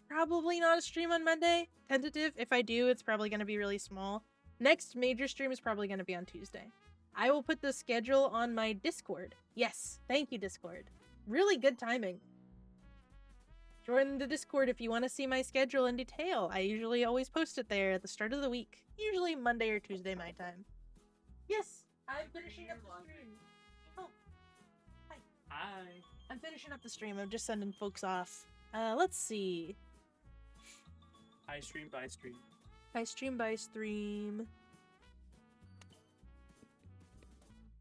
Probably not a stream on Monday. Tentative. If I do, it's probably going to be really small. Next major stream is probably going to be on Tuesday. I will put the schedule on my Discord. Yes, thank you, Discord. Really good timing. Join the Discord if you want to see my schedule in detail. I usually always post it there at the start of the week. Usually Monday or Tuesday my time. Yes, I'm finishing up the stream. Oh, hi. Hi. I'm finishing up the stream. I'm just sending folks off. Let's see. I stream by stream. I stream by stream.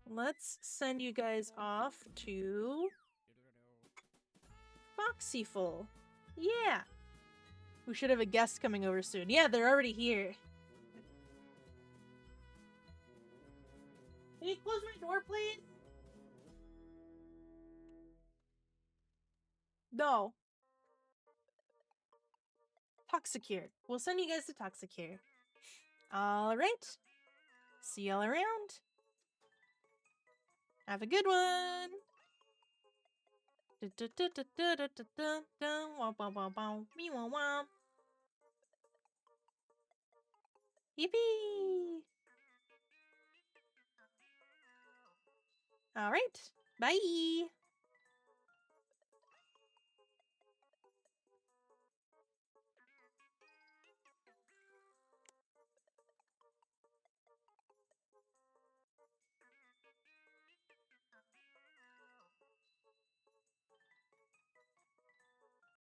Let's send you guys off to Foxyful. Yeah. We should have a guest coming over soon. Yeah, they're already here. Can you close my door, please? No. Toxicure. We'll send you guys to Toxicure. Alright. See y'all around. Have a good one. Yippee! Alright. Bye!